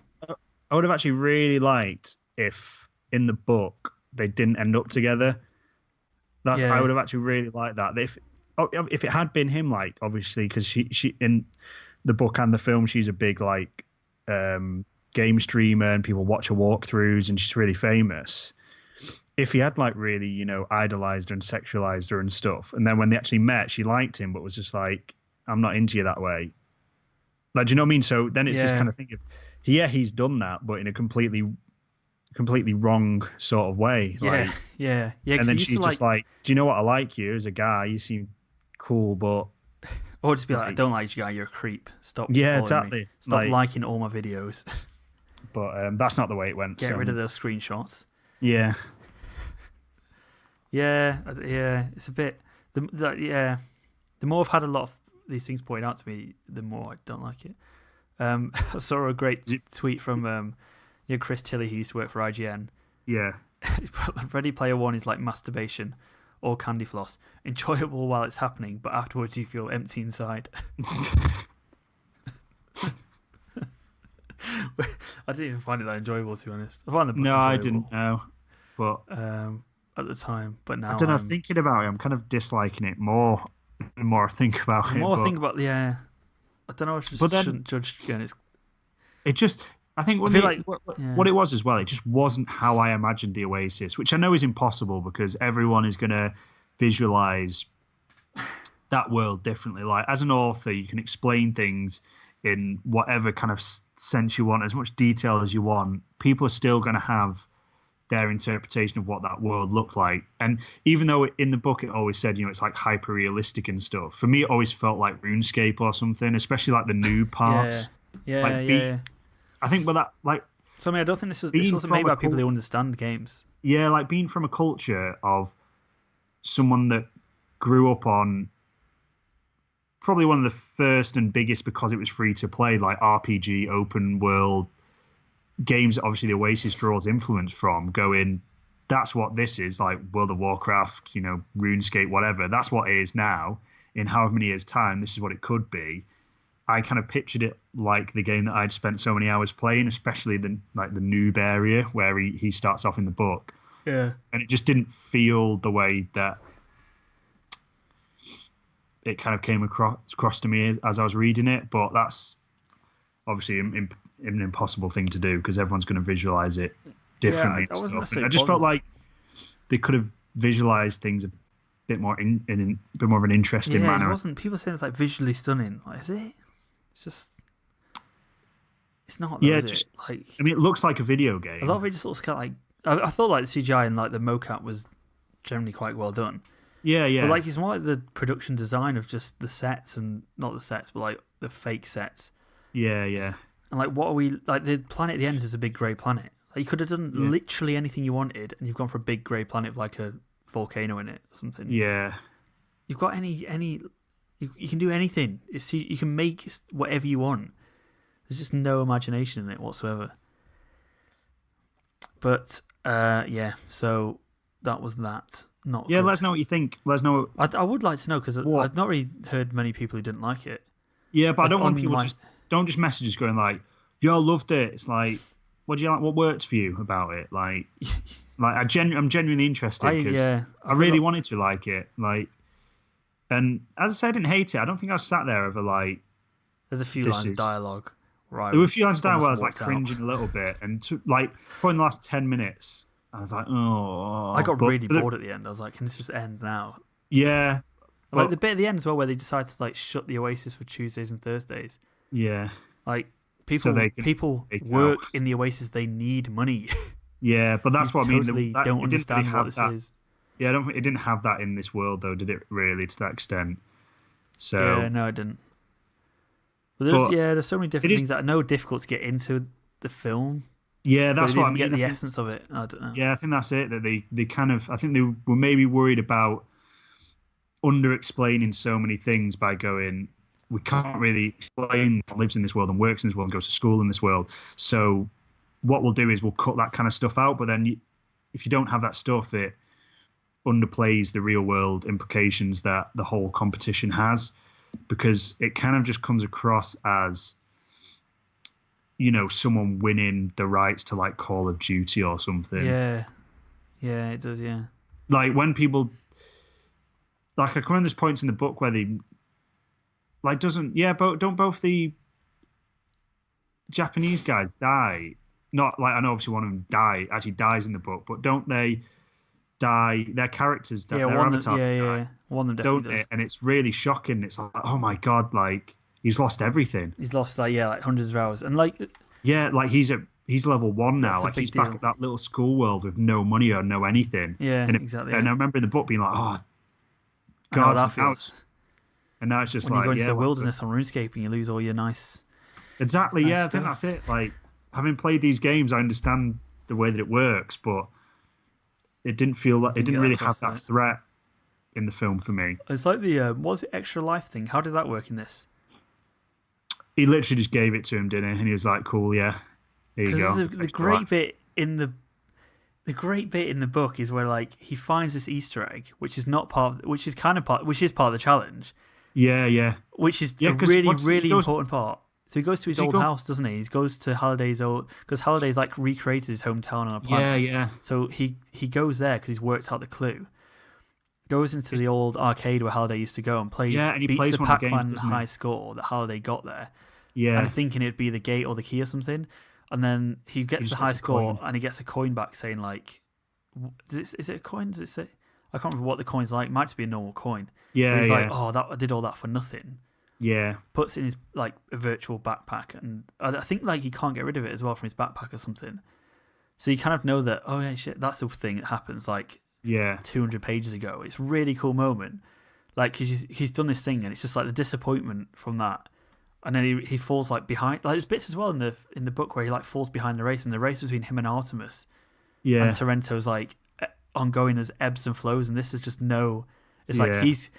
I would have actually really liked if in the book they didn't end up together. I would have actually really liked that. If it had been him, like obviously because she in the book and the film, she's a big like game streamer and people watch her walkthroughs and she's really famous. If he had like really, idolized her and sexualized her and stuff, and then when they actually met, she liked him, but was just like, "I'm not into you that way." Like, do you know what I mean? So then it's this kind of thing of, he's done that, but in a completely wrong sort of way. Yeah. And then she's just like, "Do you know what? I like you as a guy. You seem cool, but." Or just be like, "I don't like you, guy. You're a creep. Stop." Yeah, exactly. Me. Stop liking all my videos. But that's not the way it went. Get rid of those screenshots. Yeah. Yeah, it's a bit. The more I've had a lot of these things pointed out to me, the more I don't like it. I saw a great tweet from Chris Tilley, who used to work for IGN. Yeah. Ready Player One is like masturbation or candy floss, enjoyable while it's happening, but afterwards you feel empty inside. I didn't even find it that enjoyable, to be honest. I find the book enjoyable. I didn't know, but at the time, but now I don't know. Thinking about it, I'm kind of disliking it more. The more I think about it, I think about I don't know. I shouldn't judge again. It just. I think what it was as well. It just wasn't how I imagined the Oasis, which I know is impossible because everyone is going to visualize that world differently. Like as an author, you can explain things in whatever kind of sense you want, as much detail as you want. People are still going to have their interpretation of what that world looked like. And even though in the book it always said, it's like hyper realistic and stuff, for me it always felt like RuneScape or something, especially like the noob parts. I think with that, like, so I mean, I don't think this wasn't made by people who understand games. Yeah, like being from a culture of someone that grew up on probably one of the first and biggest, because it was free to play, like RPG open world games that obviously the Oasis draws influence from, going, that's what this is, like World of Warcraft, RuneScape, whatever. That's what it is now. In however many years' time, this is what it could be. I kind of pictured it like the game that I'd spent so many hours playing, especially the noob area where he starts off in the book. Yeah. And it just didn't feel the way that it kind of came across to me as I was reading it. But that's obviously an impossible thing to do because everyone's going to visualize it differently. Yeah, and stuff. And I just felt like they could have visualized things a bit more in a bit more of an interesting manner. It wasn't. People saying it's like visually stunning. Like, is it? It's just. It's not. Though, is it? Like, I mean, it looks like a video game. A lot of it just looks kind of like. I thought like the CGI and like the mocap was generally quite well done. Yeah, yeah. But like it's more like the production design of just the sets and not the sets, but like the fake sets. Yeah, yeah. And like, what are we like? The planet at the end is a big grey planet. Like, you could have done literally anything you wanted, and you've gone for a big grey planet with like a volcano in it or something. Yeah. You've got you can do anything. You can make whatever you want. There's just no imagination in it whatsoever. But so that was that. Not yeah. good. Let us know what you think. Let us know. I would like to know because I've not really heard many people who didn't like it. Yeah, but I don't want people don't just messages going like, "Yo, loved it." It's like, what do you like? What worked for you about it? Like, I'm genuinely interested because I really wanted to like it. Like, and as I said, I didn't hate it. I don't think I was sat there over like. There's a few lines of dialogue. Right. There were a few lines of dialogue where I was like cringing a little bit, and like probably in the last 10 minutes, I was like, oh. I got really bored at the end. I was like, can this just end now? Yeah. Like the bit at the end as well, where they decide to like shut the Oasis for Tuesdays and Thursdays. Yeah. Like people work in the Oasis. They need money. Yeah, but that's what I mean. Totally don't understand what this is. Yeah, I don't think it didn't have that in this world though, did it? Really, to that extent. So yeah, no, it didn't. But there's so many different things that are no difficult to get into the film. Yeah, that's what I mean. Get the essence of it. I don't know. Yeah, I think that's it. That they kind of, I think they were maybe worried about under-explaining so many things by going, we can't really explain what lives in this world and works in this world and goes to school in this world. So what we'll do is we'll cut that kind of stuff out. But then if you don't have that stuff, it underplays the real-world implications that the whole competition has, because it kind of just comes across as, someone winning the rights to like Call of Duty or something. Yeah, it does. Yeah, like when people, like I come on, there's points in the book where they, like, don't both the Japanese guys die? Not like I know obviously one of them actually dies in the book, but don't they die? Their characters, their avatars, one of them definitely does. And it's really shocking. It's like, oh my god, like he's lost everything. He's lost like hundreds of hours, and like like he's level 1 now. Like he's back at that little school world with no money or no anything. Yeah, exactly. And I remember in the book being like, oh god, that feels. And now it's just when like you go into the wilderness on RuneScape and you lose all your nice. Exactly. Nice I think that's it. Like having played these games, I understand the way that it works, but it didn't feel like it didn't really have that threat in the film for me. It's like the was it Extra Life thing? How did that work in this? He literally just gave it to him, didn't he? And he was like, "Cool, yeah, here you go." The great bit in the book is where like he finds this Easter egg, which is part of the challenge. Yeah, yeah. Which is a really important part. So he goes to his old house, doesn't he? He goes to Halliday's because Halliday's like recreated his hometown on a planet. Yeah, yeah. So he goes there because he's worked out the clue. Goes into the old arcade where Halliday used to go and plays. Yeah, and he beats plays the one of the Pac-Man games, doesn't he? high score that Halliday got there. Yeah. And thinking it'd be the gate or the key or something. And then he gets the high score and he gets a coin back saying like, is it a coin? Does it say? I can't remember what the coin's like. It might just be a normal coin. Yeah, but he's yeah. like, I did all that for nothing. Yeah. Puts it in his like a virtual backpack, and I think like he can't get rid of it as well from his backpack or something. So you kind of know that, oh yeah, shit, that's the thing that happens like 200 pages ago. It's a really cool moment. Like, because he's done this thing and it's just like the disappointment from that. And then he falls like behind. Like there's bits as well in the book where he like falls behind the race, and the race between him and Artemis. Yeah. And Sorrento's like ongoing as ebbs and flows, and this is just no. It's like he's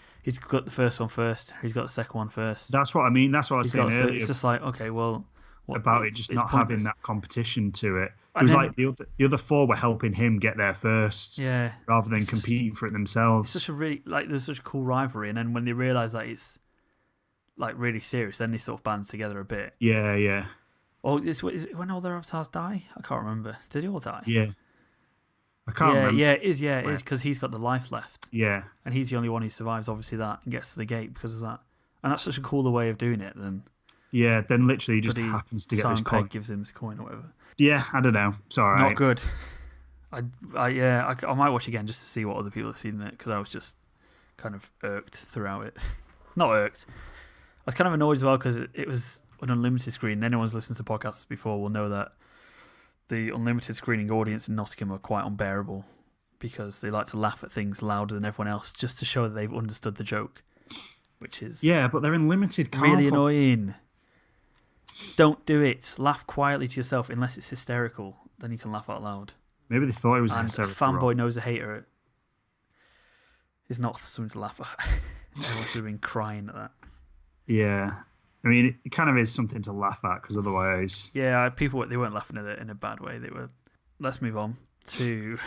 got the first one first. He's got the second one first. That's what I mean. That's what I was saying earlier. It's just like, okay, well, about it just not having that competition to it. It was like the other four were helping him get there first, rather than competing for it themselves. It's such a really there's such a cool rivalry, and then when they realise that it's like really serious, then they sort of band together a bit. Yeah. Oh, is it when all their avatars die? I can't remember. Did they all die? Yeah. I can't remember. Yeah, it is. Yeah, it is because he's got the life left. Yeah. And he's the only one who survives, obviously, that and gets to the gate because of that. And that's such a cooler way of doing it than. Yeah, then literally just happens to get this coin. Pegg gives him his coin or whatever. Yeah, I don't know. It's all right. Not good. I might watch again just to see what other people have seen in it because I was just kind of irked throughout it. Not irked. I was kind of annoyed as well because it was an unlimited screen. Anyone's listened to podcasts before will know that the unlimited screening audience in Nottingham are quite unbearable because they like to laugh at things louder than everyone else just to show that they've understood the joke, which is but they're in limited. Really annoying. Just don't do it. Laugh quietly to yourself unless it's hysterical. Then you can laugh out loud. Maybe they thought it was hysterical. And a fanboy knows a hater is not something to laugh at. Everyone should have been crying at that. Yeah. I mean, it kind of is something to laugh at because otherwise... Yeah, people, they weren't laughing at it in a bad way. They were. Let's move on to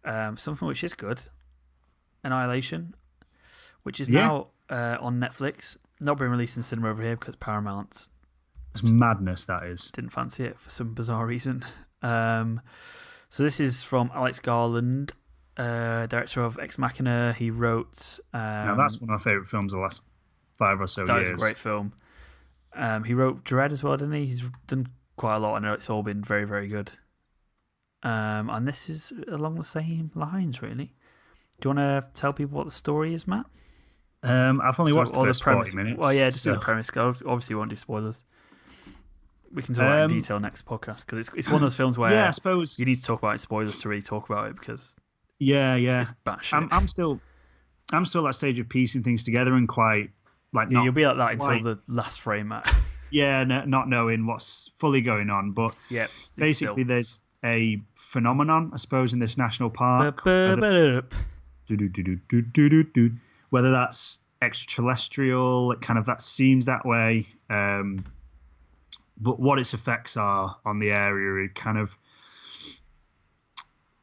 something which is good. Annihilation, which is now on Netflix. Not being released in cinema over here because Paramount... It's madness, that is. Didn't fancy it for some bizarre reason. So this is from Alex Garland, director of Ex Machina. He wrote... now, that's one of my favourite films of the last 5 or so years. That was a great film. He wrote Dread as well, didn't he? He's done quite a lot. I know it's all been very, very good. And this is along the same lines, really. Do you want to tell people what the story is, Matt? I've only watched the first 40 minutes. Well, yeah, just do the premise. Obviously, we won't do spoilers. We can talk about it in detail next podcast because it's one of those films where I suppose you need to talk about it in spoilers to really talk about it because it's batshit. I'm still at that stage of piecing things together and quite like you'll be like that until the last frame, Matt. Not knowing what's fully going on, but basically there's a phenomenon, I suppose, in this national park. Whether that's extraterrestrial, it kind of that seems that way. But what its effects are on the area, it kind of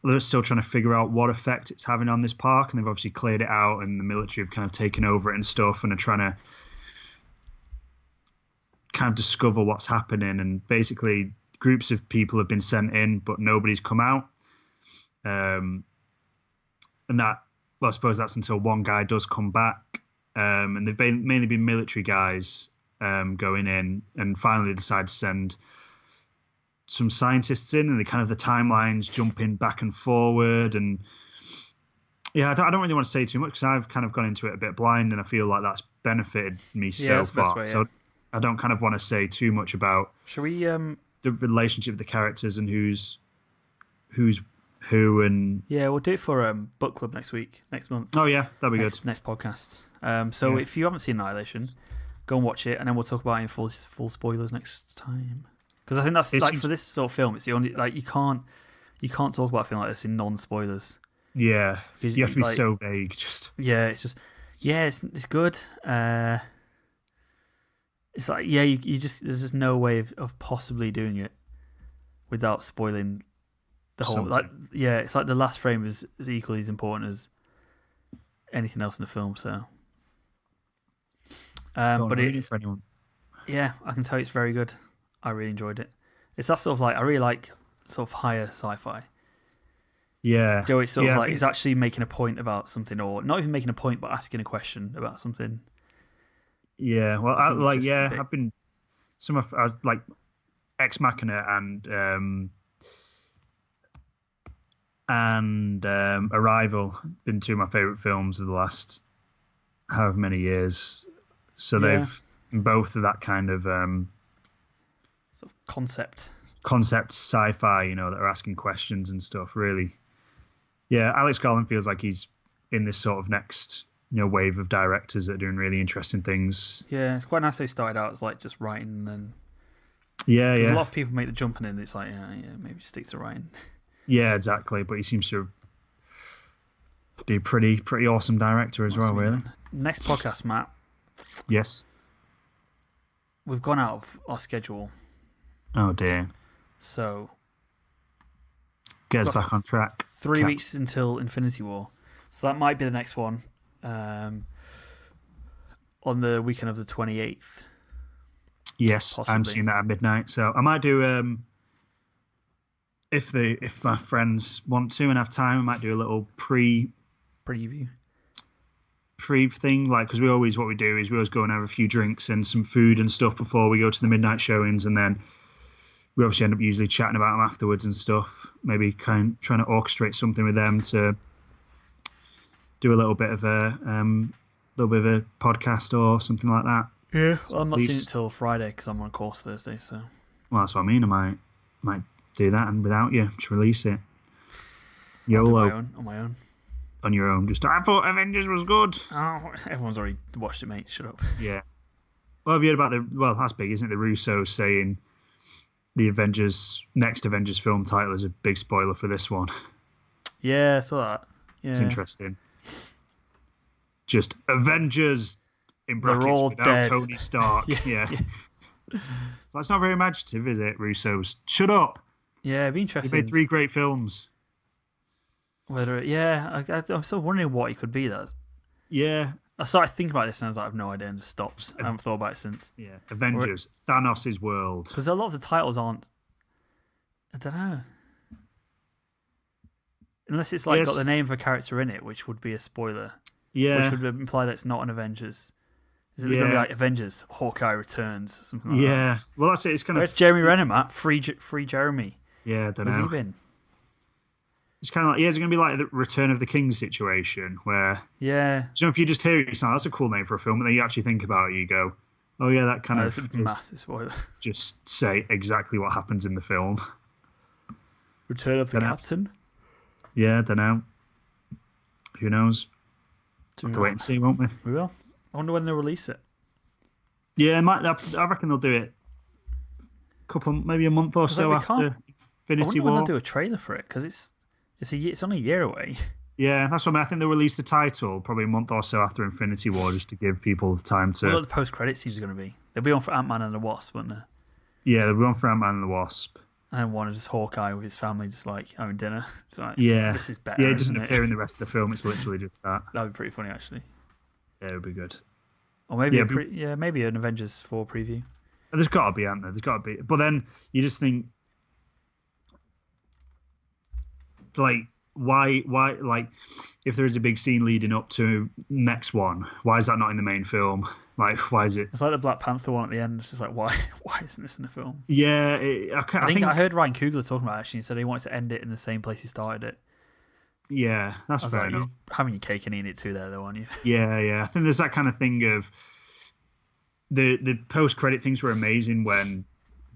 they're still trying to figure out what effect it's having on this park, and they've obviously cleared it out, and the military have kind of taken over it and stuff, and are trying to kind of discover what's happening. And basically, groups of people have been sent in, but nobody's come out. And that, well, I suppose that's until one guy does come back, and they've mainly been military guys. Going in and finally decide to send some scientists in, and the timelines jumping back and forward. And I don't really want to say too much because I've kind of gone into it a bit blind, and I feel like that's benefited me so far. Way, so I don't kind of want to say too much about Shall we, the relationship with the characters and who's who. And we'll do it for book club next month. Oh yeah, that'd be good. Next podcast. So if you haven't seen Annihilation, go and watch it, and then we'll talk about it in full spoilers next time. Because I think that's for this sort of film, it's the only you can't talk about a film like this in non-spoilers. Yeah, because you have to be so vague. It's just it's good. It's like you just there's just no way of possibly doing it without spoiling the whole. It's like the last frame is equally as important as anything else in the film. So. But for anyone. Yeah, I can tell you it's very good. I really enjoyed it. It's that sort of I really like sort of higher sci-fi. Yeah. Joe, it's sort of it's actually making a point about something, or not even making a point, but asking a question about something. Yeah, well, I've been some of like Ex Machina and Arrival been two of my favorite films of the last however many years. So they've both of that kind of sort of concept sci-fi, that are asking questions and stuff. Really, Alex Garland feels like he's in this sort of next wave of directors that are doing really interesting things. Yeah, it's quite nice they started out as just writing, and a lot of people make the jump, and then it's maybe stick to writing. Yeah, exactly. But he seems to have pretty awesome director as well, really. Next podcast, Matt. Yes. We've gone out of our schedule. Oh dear. So get us back on track. 3 weeks until Infinity War. So that might be the next one. On the weekend of the 28th. Yes, possibly. I'm seeing that at midnight. So I might do if my friends want to and have time, I might do a little preview thing, like, because what we do is we always go and have a few drinks and some food and stuff before we go to the midnight showings, and then we obviously end up usually chatting about them afterwards and stuff. Maybe trying to orchestrate something with them to do a little bit of a podcast or something like that. Yeah, well, I'm not seeing it till Friday because I'm on course Thursday. So, well, that's what I mean. I might do that and without you, just release it. YOLO. On my own. On your own. Just, I thought Avengers was good. Oh, everyone's already watched it, mate. Shut up. Yeah. Well, have you heard about that's big, isn't it? The Russos saying the next Avengers film title is a big spoiler for this one. Yeah, I saw that. Yeah. It's interesting. Just Avengers in brackets They're all without dead. Tony Stark. yeah. So that's not very imaginative, is it, Russos? Shut up. Yeah, it'd be interesting. He made 3 great films. I'm still wondering what it could be. That. Yeah. I started thinking about this and I was like, I have no idea, and just stopped. I haven't thought about it since. Yeah. Avengers, Thanos' world. Because a lot of the titles aren't. I don't know. Unless it's got the name of a character in it, which would be a spoiler. Yeah. Which would imply that it's not an Avengers. Is it going to be like Avengers, Hawkeye Returns, something like that? Yeah. Well, that's it. It's kind Where's Jeremy Renner, Matt? Free Jeremy. Yeah, I don't know. Where's he been? It's kind of like, it's going to be like the Return of the King situation where, if you just hear it, you sound, that's a cool name for a film, and then you actually think about it, you go, oh yeah, that kind of. That's a massive spoiler. Just say exactly what happens in the film. Return of the Captain? Yeah, I don't know. Who knows? We'll have to wait and see, won't we? We will. I wonder when they'll release it. Yeah, I reckon they'll do it maybe a month or so after Infinity War. I wonder when they'll do a trailer for it, because it's only a year away. Yeah, that's what I mean. I think they'll release the title probably a month or so after Infinity War, just to give people the time to. What the post-credit scenes are going to be? They'll be on for Ant-Man and the Wasp, won't they? Yeah, they'll be on for Ant-Man and the Wasp. And one is just Hawkeye with his family, just like having dinner. It's like, yeah, this is better. Yeah, it doesn't appear in the rest of the film. It's literally just that. That'd be pretty funny, actually. Yeah, it would be good. Or maybe maybe an Avengers 4 preview. There's got to be, hasn't there? There's got to be. But then you just think, like, why, like, if there is a big scene leading up to next one, why is that not in the main film? Like, why is it? It's like the Black Panther one at the end. It's just like, why isn't this in the film? Yeah, I think I heard Ryan Coogler talking about it, actually. He said he wanted to end it in the same place he started it. Yeah, that's fair enough. You're having your cake and eating it too there, though, aren't you? Yeah. I think there's that kind of thing of the post-credit things were amazing when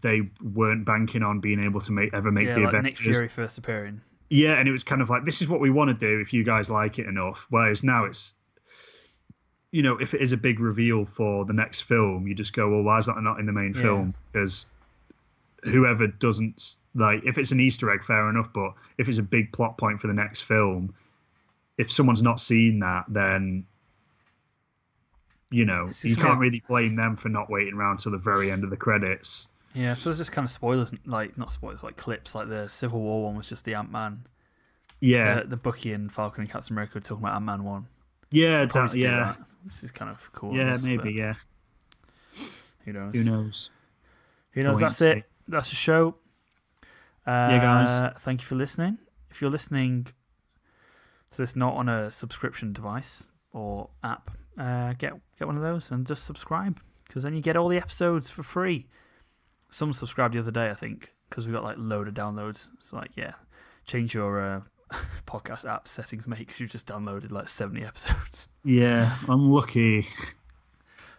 they weren't banking on being able to make the Avengers. Nick Fury first appearing. Yeah, and it was kind of like, this is what we want to do if you guys like it enough. Whereas now it's, if it is a big reveal for the next film, you just go, well, why is that not in the main film? Because whoever doesn't, like, if it's an Easter egg, fair enough, but if it's a big plot point for the next film, if someone's not seen that, then, you can't really blame them for not waiting around till the very end of the credits. Yeah, so it's just kind of spoilers, like, not spoilers, like clips, like the Civil War one was just the Ant-Man. Yeah. The Bucky and Falcon and Captain America were talking about Ant-Man 1. Yeah, that, which is kind of cool. Yeah, maybe, yeah. Who knows? Who knows? That's it. That's the show. Yeah, guys. Thank you for listening. If you're listening to this not on a subscription device or app, get one of those and just subscribe, because then you get all the episodes for free. Someone subscribed the other day, I think, because we got like load of downloads. It's like, change your podcast app settings, mate, because you just downloaded like 70 episodes. Yeah, unlucky.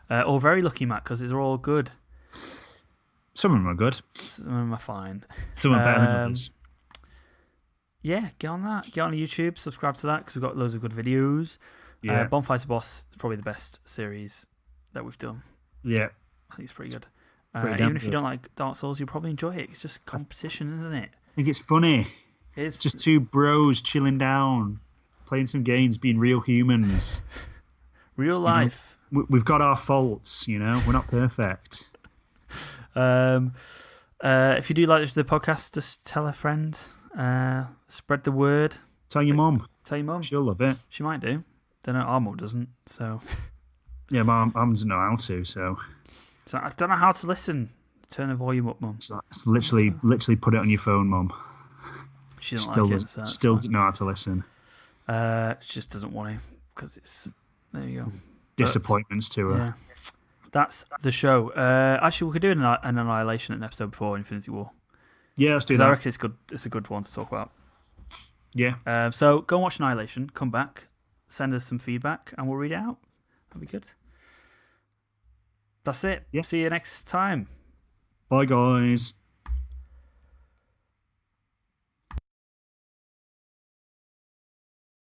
Or very lucky, Matt, because they're all good. Some of them are good. Some of them are fine. Some are better than others. Yeah, get on that. Get on YouTube, subscribe to that, because we've got loads of good videos. Yeah. Bonfire to Boss is probably the best series that we've done. Yeah. I think it's pretty good. Even if you don't like Dark Souls, you'll probably enjoy it. It's just competition, isn't it? I think it's funny. It's just two bros chilling down. playing some games, being real humans. Real life. We've got our faults, you know. We're not perfect. If you do like the podcast, just tell a friend. Spread the word. Tell your mum. Tell your mum. She'll love it. She might do. Don't know. Our mum doesn't. So. Yeah, mum doesn't know how to. So I don't know how to listen. Turn the volume up, mum. It's literally put it on your phone, mum. She doesn't still doesn't know how to listen. She just doesn't want to because it's there. You go. Disappointments to her. Yeah. That's the show. Actually, we could do an Annihilation in an episode before Infinity War. Yeah, let's do that. I reckon it's good. It's a good one to talk about. Yeah. So go and watch Annihilation. Come back, send us some feedback, and we'll read it out. That'll be good. That's it. Yeah. See you next time. Bye, guys.